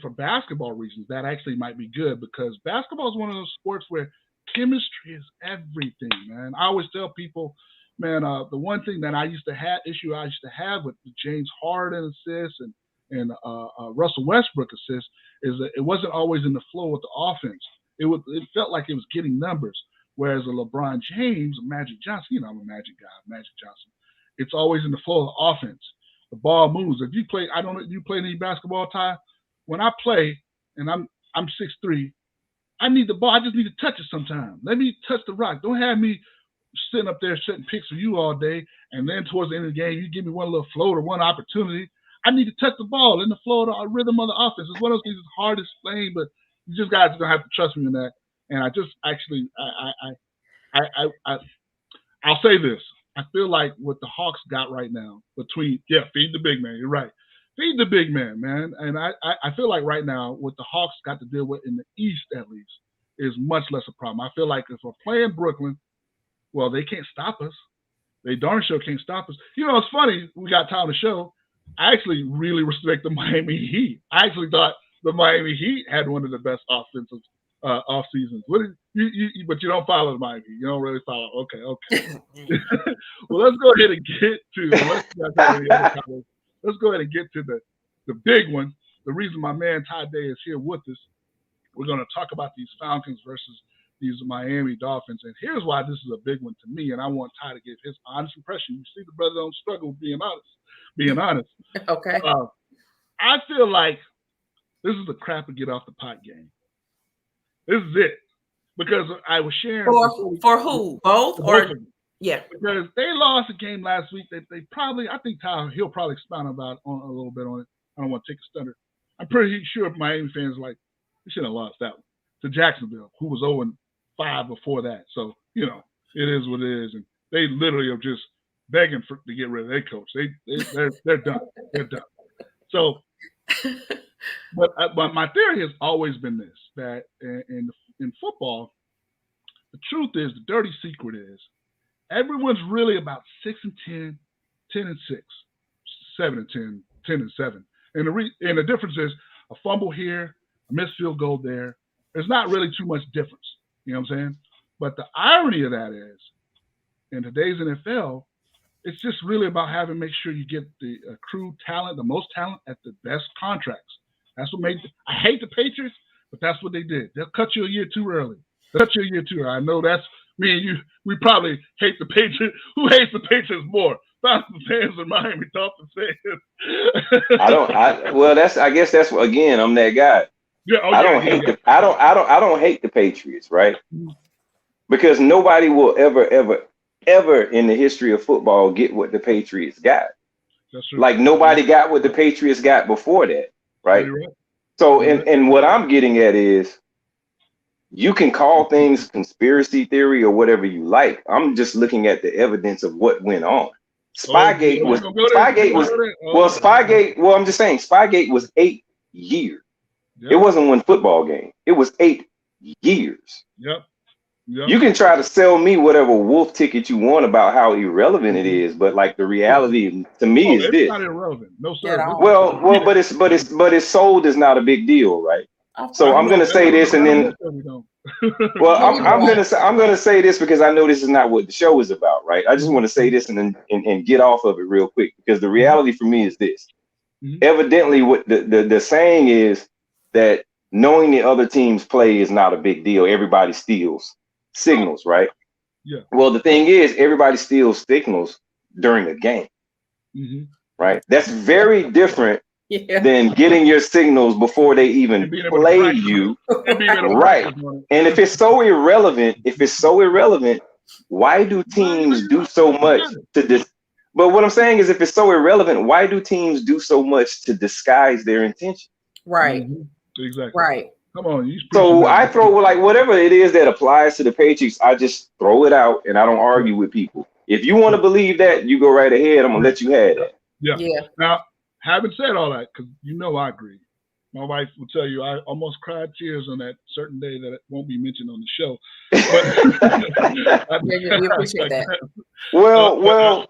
for basketball reasons, that actually might be good because basketball is one of those sports where chemistry is everything, man. I always tell people, man, the one thing that I used to have with the James Harden assists and Russell Westbrook assists is that it wasn't always in the flow with the offense. It felt like it was getting numbers. Whereas a LeBron James, Magic Johnson, I'm a Magic guy, Magic Johnson. It's always in the flow of the offense. The ball moves. If you play, I don't know, you play any basketball, Ty? When I play and I'm 6'3", I need the ball. I just need to touch it sometime. Let me touch the rock. Don't have me sitting up there setting picks for you all day, and then towards the end of the game, you give me one little float or one opportunity. I need to touch the ball in the flow of the rhythm of the offense. It's one of those things that's hard to explain, but you just guys are gonna have to trust me in that. And I just actually, I'll say this. I feel like what the Hawks got right now between, feed the big man. You're right. Feed the big man, man. And I feel like right now what the Hawks got to deal with in the East, at least, is much less a problem. I feel like if we're playing Brooklyn, well, they can't stop us. They darn sure can't stop us. You know, it's funny. We got time to show. I actually really respect the Miami Heat. I actually thought the Miami Heat had one of the best offensive off seasons. What is, but you don't follow the Miami Heat. You don't really follow. Okay. Well, let's go ahead and get to let's go ahead and get to the big one. The reason my man Ty Day is here with us, we're going to talk about these Falcons versus these Miami Dolphins. And here's why this is a big one to me, and I want Ty to give his honest impression. You see the brother don't struggle with being honest. Okay. I feel like this is the crap to get off the pot game. This is it. Because I was sharing. For who? Both? Or yeah. Because they lost a game last week. They probably, I think Ty, he'll probably expound about on a little bit on it. I don't want to take a stutter. I'm pretty sure Miami fans are like, they shouldn't have lost that one to Jacksonville, who was 0-5 before that. So, you know, it is what it is. And they literally are just begging to get rid of their coach. They're done. They're done. So, but my theory has always been this, that in football, the truth is, the dirty secret is, everyone's really about 6-10, 10-6, 7-10, 10-7. And the difference is a fumble here, a missed field goal there. There's not really too much difference. You know what I'm saying? But the irony of that is, in today's NFL, it's just really about having make sure you get the accrued talent, the most talent at the best contracts. That's what made. I hate the Patriots, but that's what they did. They'll cut you a year too early. I know that's me and you. We probably hate the Patriots. Who hates the Patriots more? Falcons fans or Miami Dolphins fans? I guess that's again. I'm that guy. I don't hate the Patriots, right? Because nobody will ever in the history of football get what the Patriots got. That's true. Like nobody got what the Patriots got before that, right? So, and what I'm getting at is, you can call things conspiracy theory or whatever you like. I'm just looking at the evidence of what went on. Spygate was I'm just saying Spygate was 8 years. Yep. It wasn't one football game. It was 8 years. Yep. You can try to sell me whatever wolf ticket you want about how irrelevant it is, but like the reality to me is this. Not irrelevant. No, sir. Well, but it's sold is not a big deal, right? So I'm gonna say this, and then I'm gonna say this because I know this is not what the show is about, right? I just want to say this and get off of it real quick, because the reality for me is this. Evidently, what the saying is that knowing the other team's play is not a big deal. Everybody steals signals, right? Yeah. Well, the thing is, everybody steals signals during a game, right? That's very different than getting your signals before they even play you, right? And if it's so irrelevant, why do teams do so much to this? But what I'm saying is, if it's so irrelevant, why do teams do so much to disguise their intention? Right. Exactly. Right. Come on. So I throw like whatever it is that applies to the Patriots, I just throw it out and I don't argue with people. If you want to believe that, you go right ahead. I'm gonna let you have that. Yeah. Now, having said all that, because I agree. My wife will tell you I almost cried tears on that certain day that it won't be mentioned on the show. But we appreciate that. Well,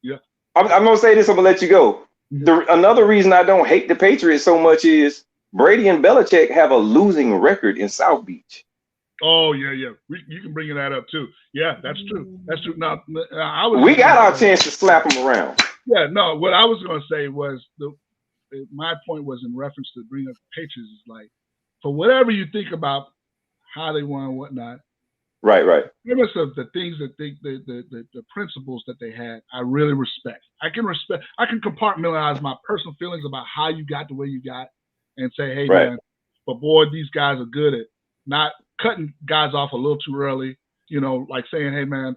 yeah. I'm gonna say this. I'm gonna let you go. Another reason I don't hate the Patriots so much is Brady and Belichick have a losing record in South Beach. Oh, yeah. You can bring that up, too. Yeah, that's true. Now, we got our chance to slap them around. Yeah, no, what I was going to say was, my point was in reference to bring up the Patriots, is like, for whatever you think about how they won and whatnot. Right. Premise of the things that the principles that they had, I really respect. I can compartmentalize my personal feelings about how you got the way you got and say, hey, man, but boy, these guys are good at not cutting guys off a little too early, like saying, hey, man,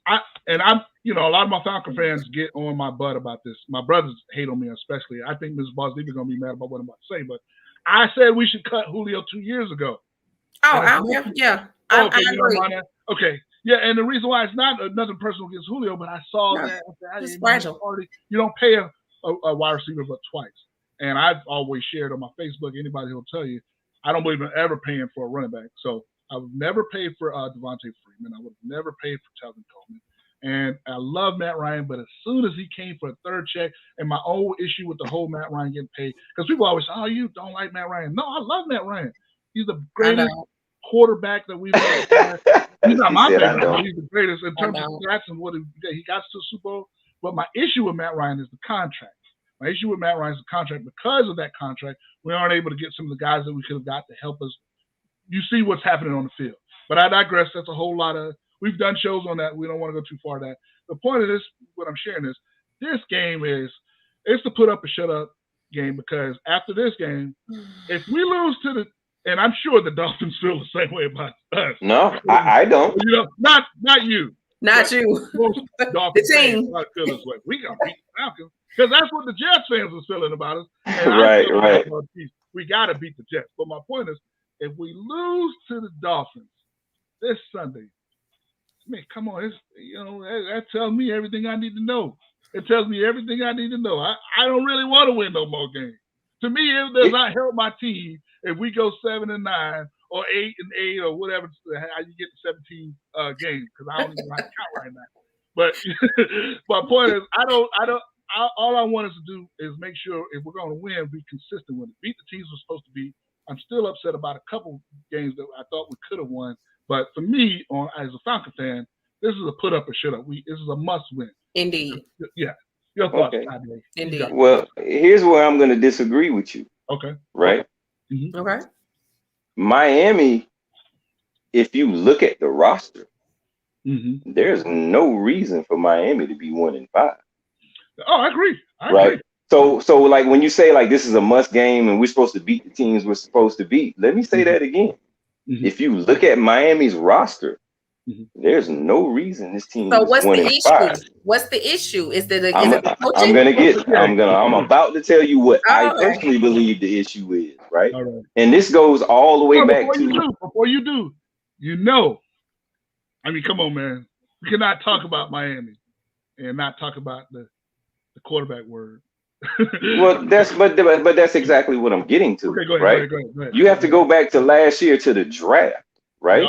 I'm, a lot of my Falcon fans get on my butt about this. My brothers hate on me especially. I think Ms. Boss Lee is going to be mad about what I'm about to say, but I said we should cut Julio 2 years ago. I agree. Okay. Yeah, and the reason why it's not nothing personal against Julio, but I saw that it's fragile. You don't pay a wide receiver but twice. And I've always shared on my Facebook, anybody who'll tell you, I don't believe in ever paying for a running back. So I would never pay for Devontae Freeman. I would never pay for Telvin Coleman. And I love Matt Ryan, but as soon as he came for a third check, and my old issue with the whole Matt Ryan getting paid, because people always say, oh, you don't like Matt Ryan. No, I love Matt Ryan. He's the greatest quarterback that we've ever had. He's not my favorite, but he's the greatest in terms of stats and what he got to the Super Bowl. But my issue with Matt Ryan is the contract. My issue with Matt Ryan is the contract. Because of that contract, we aren't able to get some of the guys that we could have got to help us. You see what's happening on the field. But I digress. That's a whole lot of – we've done shows on that. We don't want to go too far that. The point of this, what I'm sharing is, this game it's the put up or shut up game, because after this game, if we lose to the – and I'm sure the Dolphins feel the same way about us. No, I don't. Not you. Not you. Most Dolphins the team. fans feel this way. We got to beat the Falcons. Because that's what the Jets fans are feeling about us. Right. We got to beat the Jets. But my point is, if we lose to the Dolphins this Sunday, man, come on, that tells me everything I need to know. It tells me everything I need to know. I don't really want to win no more games. To me, it does not help my team if we go 7-9 or 8-8 or whatever, how you get to 17 games, because I don't even know how to count right now. But my point is, all I want us to do is make sure if we're going to win, be consistent with it. Beat the teams we're supposed to beat. I'm still upset about a couple games that I thought we could have won. But for me, as a Falcon fan, this is a put up or shut up. This is a must win. Indeed. Yeah. Your thoughts, okay. Indeed. Well, here's where I'm going to disagree with you. Okay. Right? Mm-hmm. Okay. Miami, if you look at the roster, there's no reason for Miami to be 1-5. Oh, I agree. Right. So like when you say like this is a must game and we're supposed to beat the teams we're supposed to beat, let me say that again. If you look at Miami's roster, there's no reason this team is what's 1-5. What's the issue? Is that I'm about to tell you what I personally believe the issue is, right? And this goes all the way back before you do, I mean, come on, man. We cannot talk about Miami and not talk about the quarterback word. Well, that's exactly what I'm getting to. Okay, go ahead, right? Go ahead. You have to go back to last year to the draft, right?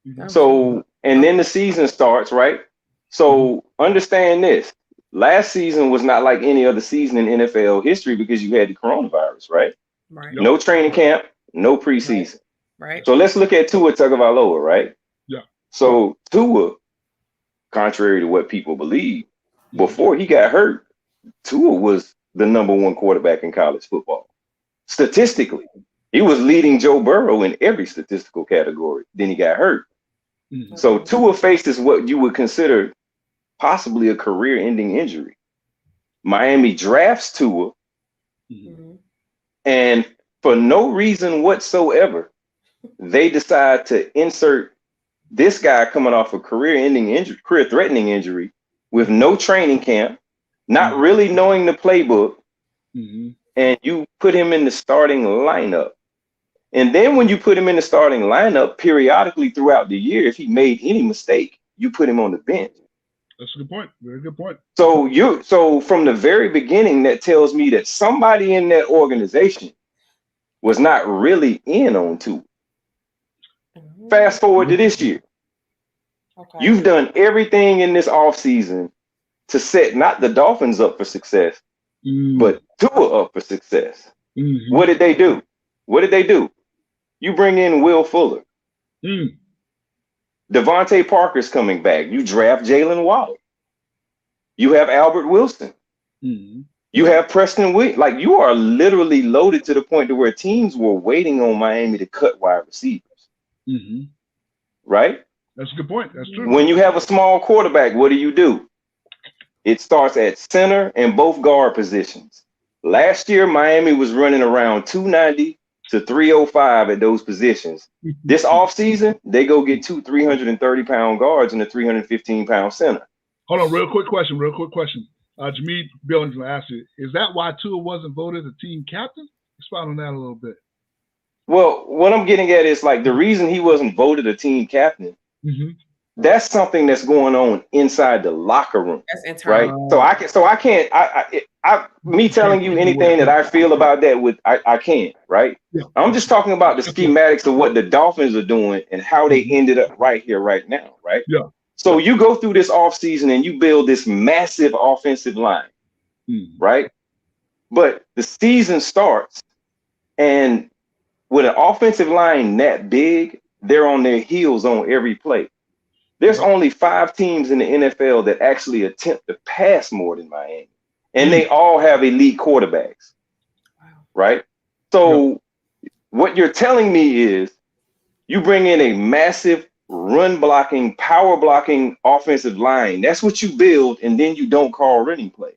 Yep. So, and then the season starts, right? So understand this. Last season was not like any other season in NFL history because you had the coronavirus, right? Right. No training camp, no preseason. Right. So let's look at Tua Tagovailoa, right? Yeah. So Tua, contrary to what people believe, before he got hurt, Tua was the number one quarterback in college football. Statistically, he was leading Joe Burrow in every statistical category. Then he got hurt. So Tua faces what you would consider possibly a career-ending injury. Miami drafts Tua, and for no reason whatsoever, they decide to insert this guy coming off a career-ending injury, career-threatening injury, with no training camp, not really knowing the playbook, and you put him in the starting lineup. And then when you put him in the starting lineup, periodically throughout the year, if he made any mistake, you put him on the bench. That's a good point. Very good point. So from the very beginning, that tells me that somebody in that organization was not really in on Tua. Fast forward to this year. Okay. You've done everything in this offseason to set not the Dolphins up for success, but Tua up for success. What did they do? You bring in Will Fuller. Devontae Parker's coming back. You draft Jalen Waddle. You have Albert Wilson. You have Preston Williams. Like, you are literally loaded to the point to where teams were waiting on Miami to cut wide receivers. Right? That's a good point. That's true. When you have a small quarterback, what do? It starts at center and both guard positions. Last year, Miami was running around 290 to 305 at those positions. This offseason, they go get 2 330-pound guards and a 315-pound center. Hold on, real quick question. Jameed Billings will ask you, is that why Tua wasn't voted a team captain? Expound on that a little bit. Well, what I'm getting at is like the reason he wasn't voted a team captain, that's something that's going on inside the locker room. That's internal. Right? So I can't me telling you anything that I feel about that I can't, right? Yeah. I'm just talking about the schematics of what the Dolphins are doing and how they ended up right here, right now, right? Yeah. So you go through this offseason and you build this massive offensive line, right? But the season starts, and with an offensive line that big, they're on their heels on every play. There's only 5 teams in the NFL that actually attempt to pass more than Miami, and they all have elite quarterbacks, right? So what you're telling me is you bring in a massive run blocking, power blocking offensive line. That's what you build, and then you don't call running plays.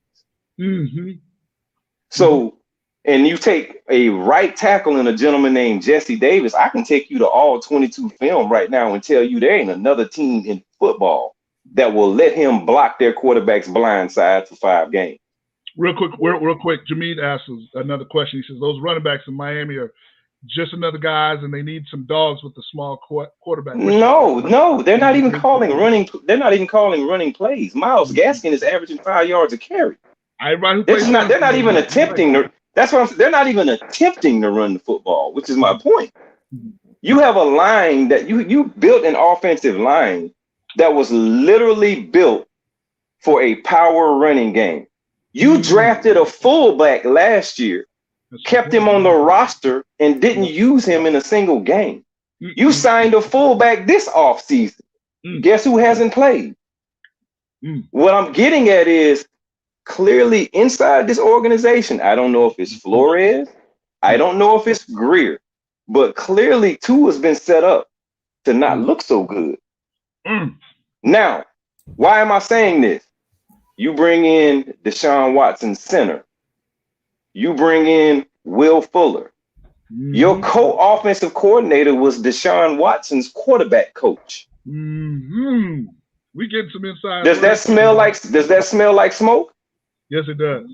So, and you take a right tackle and a gentleman named Jesse Davis. I can take you to all 22 film right now and tell you there ain't another team in football that will let him block their quarterback's blind side for 5 games. Real quick, Jameed asks another question. He says those running backs in Miami are just another guys, and they need some dogs with a small quarterback. No, they're not even calling running. They're not even calling running plays. Myles Gaskin is averaging 5 yards a carry. They're not even attempting to. That's what I'm saying. They're not even attempting to run the football, which is my point. You have a line that you built an offensive line that was literally built for a power running game. You drafted a fullback last year, kept him on the roster, and didn't use him in a single game. You signed a fullback this offseason. Guess who hasn't played? What I'm getting at is clearly inside this organization, I don't know if it's Flores, I don't know if it's Greer, but clearly Tua's been set up to not look so good. Now, why am I saying this? You bring in Deshaun Watson center. You bring in Will Fuller. Your co-offensive coordinator was Deshaun Watson's quarterback coach. We getting some inside. Does that smell like smoke? Yes, it does.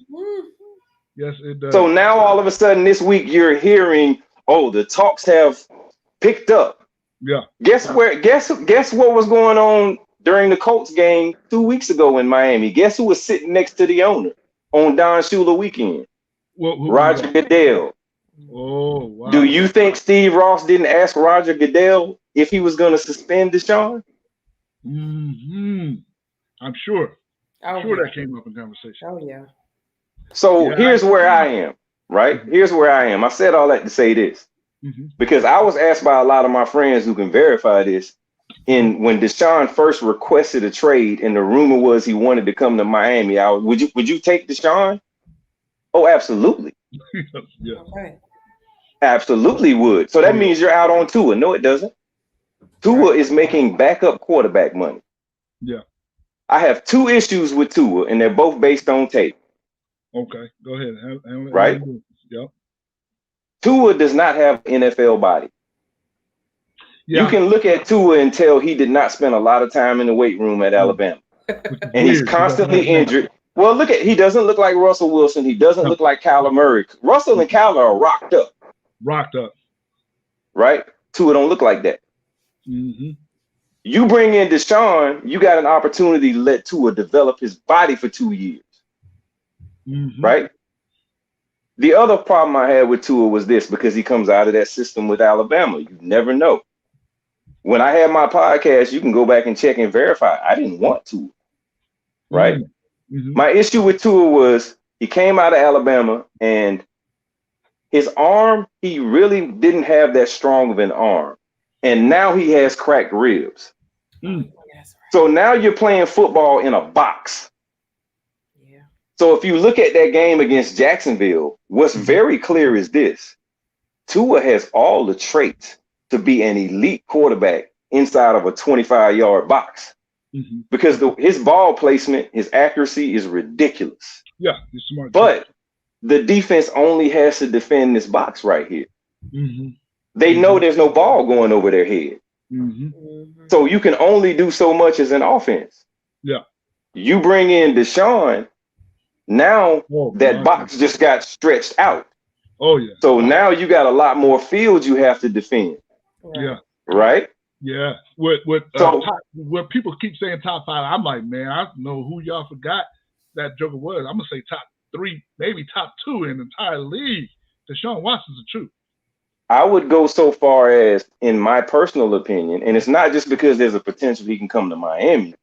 Yes, it does. So now all of a sudden this week you're hearing, oh, the talks have picked up. Yeah. Guess what was going on during the Colts game 2 weeks ago in Miami? Guess who was sitting next to the owner on Don Shula weekend? Roger Goodell. Oh, wow. Do you think Steve Ross didn't ask Roger Goodell if he was going to suspend Deshaun? I'm sure. That came up in conversation. Oh, yeah. So here's where I am, right? Here's where I am. I said all that to say this. Because I was asked by a lot of my friends who can verify this. When Deshaun first requested a trade and the rumor was he wanted to come to Miami, would you take Deshaun? Oh, absolutely. Yeah. Okay. Absolutely would. So that means you're out on Tua. No, it doesn't. Tua is making backup quarterback money. Yeah. I have 2 issues with Tua, and they're both based on tape. Okay, go ahead. Right? Yep. Tua does not have NFL body. Yeah. You can look at Tua and tell he did not spend a lot of time in the weight room at Alabama. And he's constantly injured. Well, he doesn't look like Russell Wilson. He doesn't look like Kyler Murray. Russell and Kyler are rocked up. Right? Tua don't look like that. You bring in Deshaun, you got an opportunity to let Tua develop his body for 2 years. Right? The other problem I had with Tua was this, because he comes out of that system with Alabama. You never know. When I had my podcast, you can go back and check and verify. I didn't want Tua. Right? My issue with Tua was he came out of Alabama and his arm, he really didn't have that strong of an arm. And now he has cracked ribs. So now you're playing football in a box. Yeah. So if you look at that game against Jacksonville, what's very clear is this. Tua has all the traits to be an elite quarterback inside of a 25-yard box. Because his ball placement, his accuracy is ridiculous. Yeah, he's smart. But the defense only has to defend this box right here. They know there's no ball going over their head. So you can only do so much as an offense. Yeah. You bring in Deshaun, now that box just got stretched out. Oh, yeah. So now you got a lot more field you have to defend. Yeah. Right? Yeah. What people keep saying top 5, I'm like, man, I don't know who y'all forgot that joker was. I'm going to say top 3, maybe top 2 in the entire league. Deshaun Watson's the truth. I would go so far as, in my personal opinion, and it's not just because there's a potential he can come to Miami.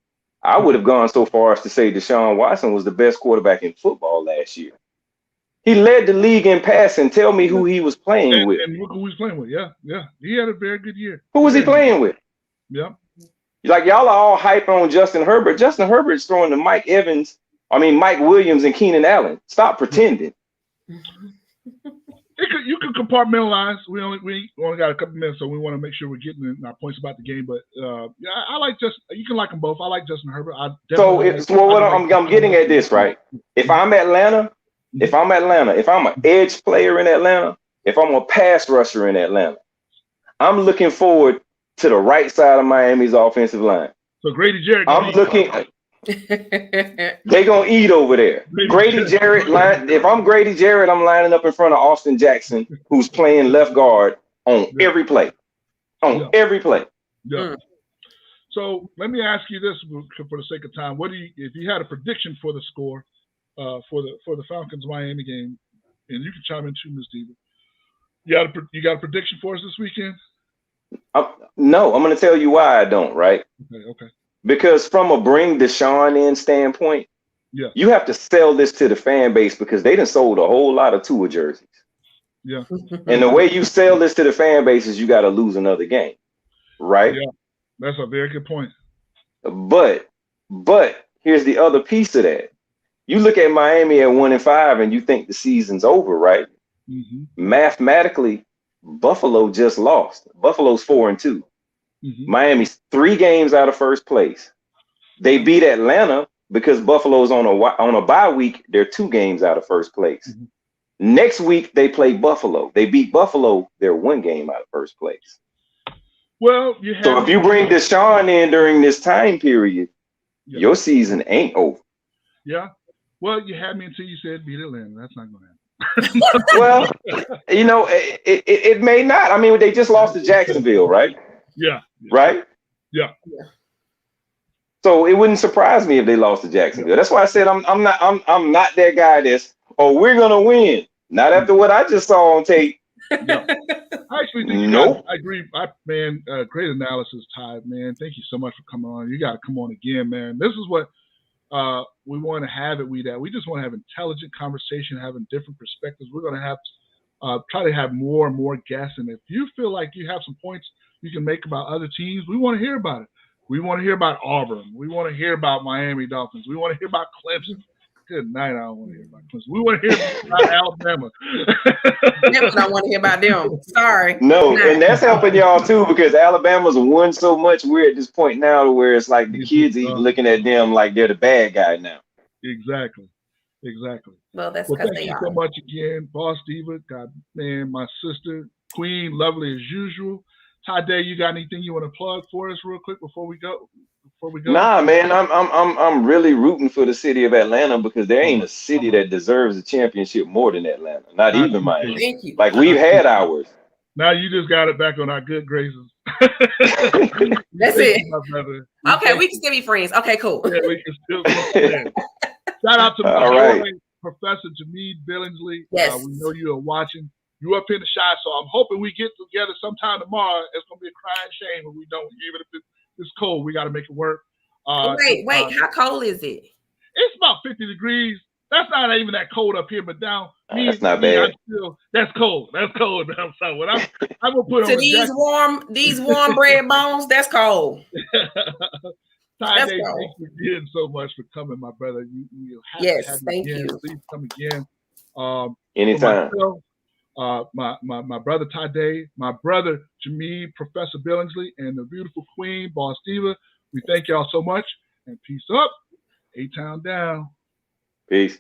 I would have gone so far as to say Deshaun Watson was the best quarterback in football last year. He led the league in passing. Tell me who he was playing with. And look who he's playing with. Yeah. He had a very good year. Who was he playing with? Yeah. Like, y'all are all hype on Justin Herbert. Justin Herbert's throwing to Mike Williams and Keenan Allen. Stop pretending. You can compartmentalize. We only got a couple minutes, so we want to make sure we're getting in our points about the game. But yeah, I like Justin. You can like them both. I like Justin Herbert. I'm getting at this, right? If I'm Atlanta, if I'm an edge player in Atlanta, if I'm a pass rusher in Atlanta, I'm looking forward to the right side of Miami's offensive line. So Grady Jarrett. I'm looking. They gonna eat over there. Grady Jarrett if I'm Grady Jarrett, I'm lining up in front of Austin Jackson, who's playing left guard on every play. Every play. Yeah. So let me ask you this for the sake of time. If you had a prediction for the score for the Falcons Miami game, and you can chime in too, Ms. Diva. You got a prediction for us this weekend? No, I'm gonna tell you why I don't, right? Okay. Because from a bring Deshaun in standpoint, you have to sell this to the fan base because they done sold a whole lot of Tua jerseys. Yeah. And the way you sell this to the fan base is you got to lose another game, right? Yeah, that's a very good point. But here's the other piece of that. You look at Miami at 1-5 and you think the season's over, right? Mathematically, Buffalo just lost. Buffalo's 4-2. Miami's 3 games out of first place. They beat Atlanta because Buffalo's on a bye week. They're 2 games out of first place. Next week they play Buffalo. They beat Buffalo. They're 1 game out of first place. Well, so if you bring Deshaun in during this time period, your season ain't over. Yeah. Well, you had me until you said beat Atlanta. That's not going to happen. Well, it may not. I mean, they just lost to Jacksonville, right? Yeah. Right? Yeah. So it wouldn't surprise me if they lost to Jacksonville. That's why I said I'm not that guy that's, we're gonna win. Not after what I just saw on tape. No. I actually think I agree. Great analysis, Ty, man. Thank you so much for coming on. You gotta come on again, man. This is what we want to have it. We just want to have intelligent conversation, having different perspectives. We're gonna have try to have more and more guests. And if you feel like you have some points you can make about other teams, we want to hear about it. We want to hear about Auburn. We want to hear about Miami Dolphins. We want to hear about Clemson. Good night. I don't want to hear about Clemson. We want to hear about Alabama. Never don't want to hear about them. Sorry. No, and that's helping y'all too because Alabama's won so much. We're at this point now to where it's like the kids even looking at them like they're the bad guy now. Exactly. Well, that's because thank you so much again, Boss Diva. God, man, my sister, Queen, lovely as usual. Ty Day, you got anything you want to plug for us real quick before we go? Nah, man, I'm really rooting for the city of Atlanta because there ain't a city that deserves a championship more than Atlanta. Not even Miami. Thank you. Like we've had ours. Now you just got it back on our good graces. That's it. Okay, we can still be friends. Okay, cool. Yeah, we can still be friends. Shout out to my Professor Jameed Billingsley. Yes. We know you are watching. You up in the shot, so I'm hoping we get together sometime tomorrow. It's gonna be a crying shame if we don't. Even if it's cold, we got to make it work. Wait, how cold is it? It's about 50 degrees. That's not even that cold up here, but down. That's not bad. That's cold. That's cold. I'm gonna put on these warm bread bones. That's cold. Ty Day, thank you again so much for coming, my brother. You have to have thank again. you. Please come again. Anytime. My brother Ty Day, my brother Jameed, Professor Billingsley, and the beautiful Queen, Boss Diva. We thank y'all so much, and peace up. A-Town down. Peace.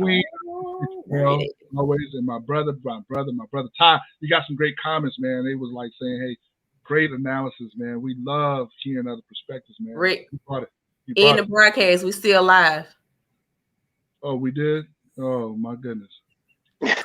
Queen, always, and my brother Ty. You got some great comments, man. They was like saying, "Hey, great analysis, man. We love hearing other perspectives, man." Rick, you brought it. In the broadcast, we still live. Oh, we did. Oh my goodness.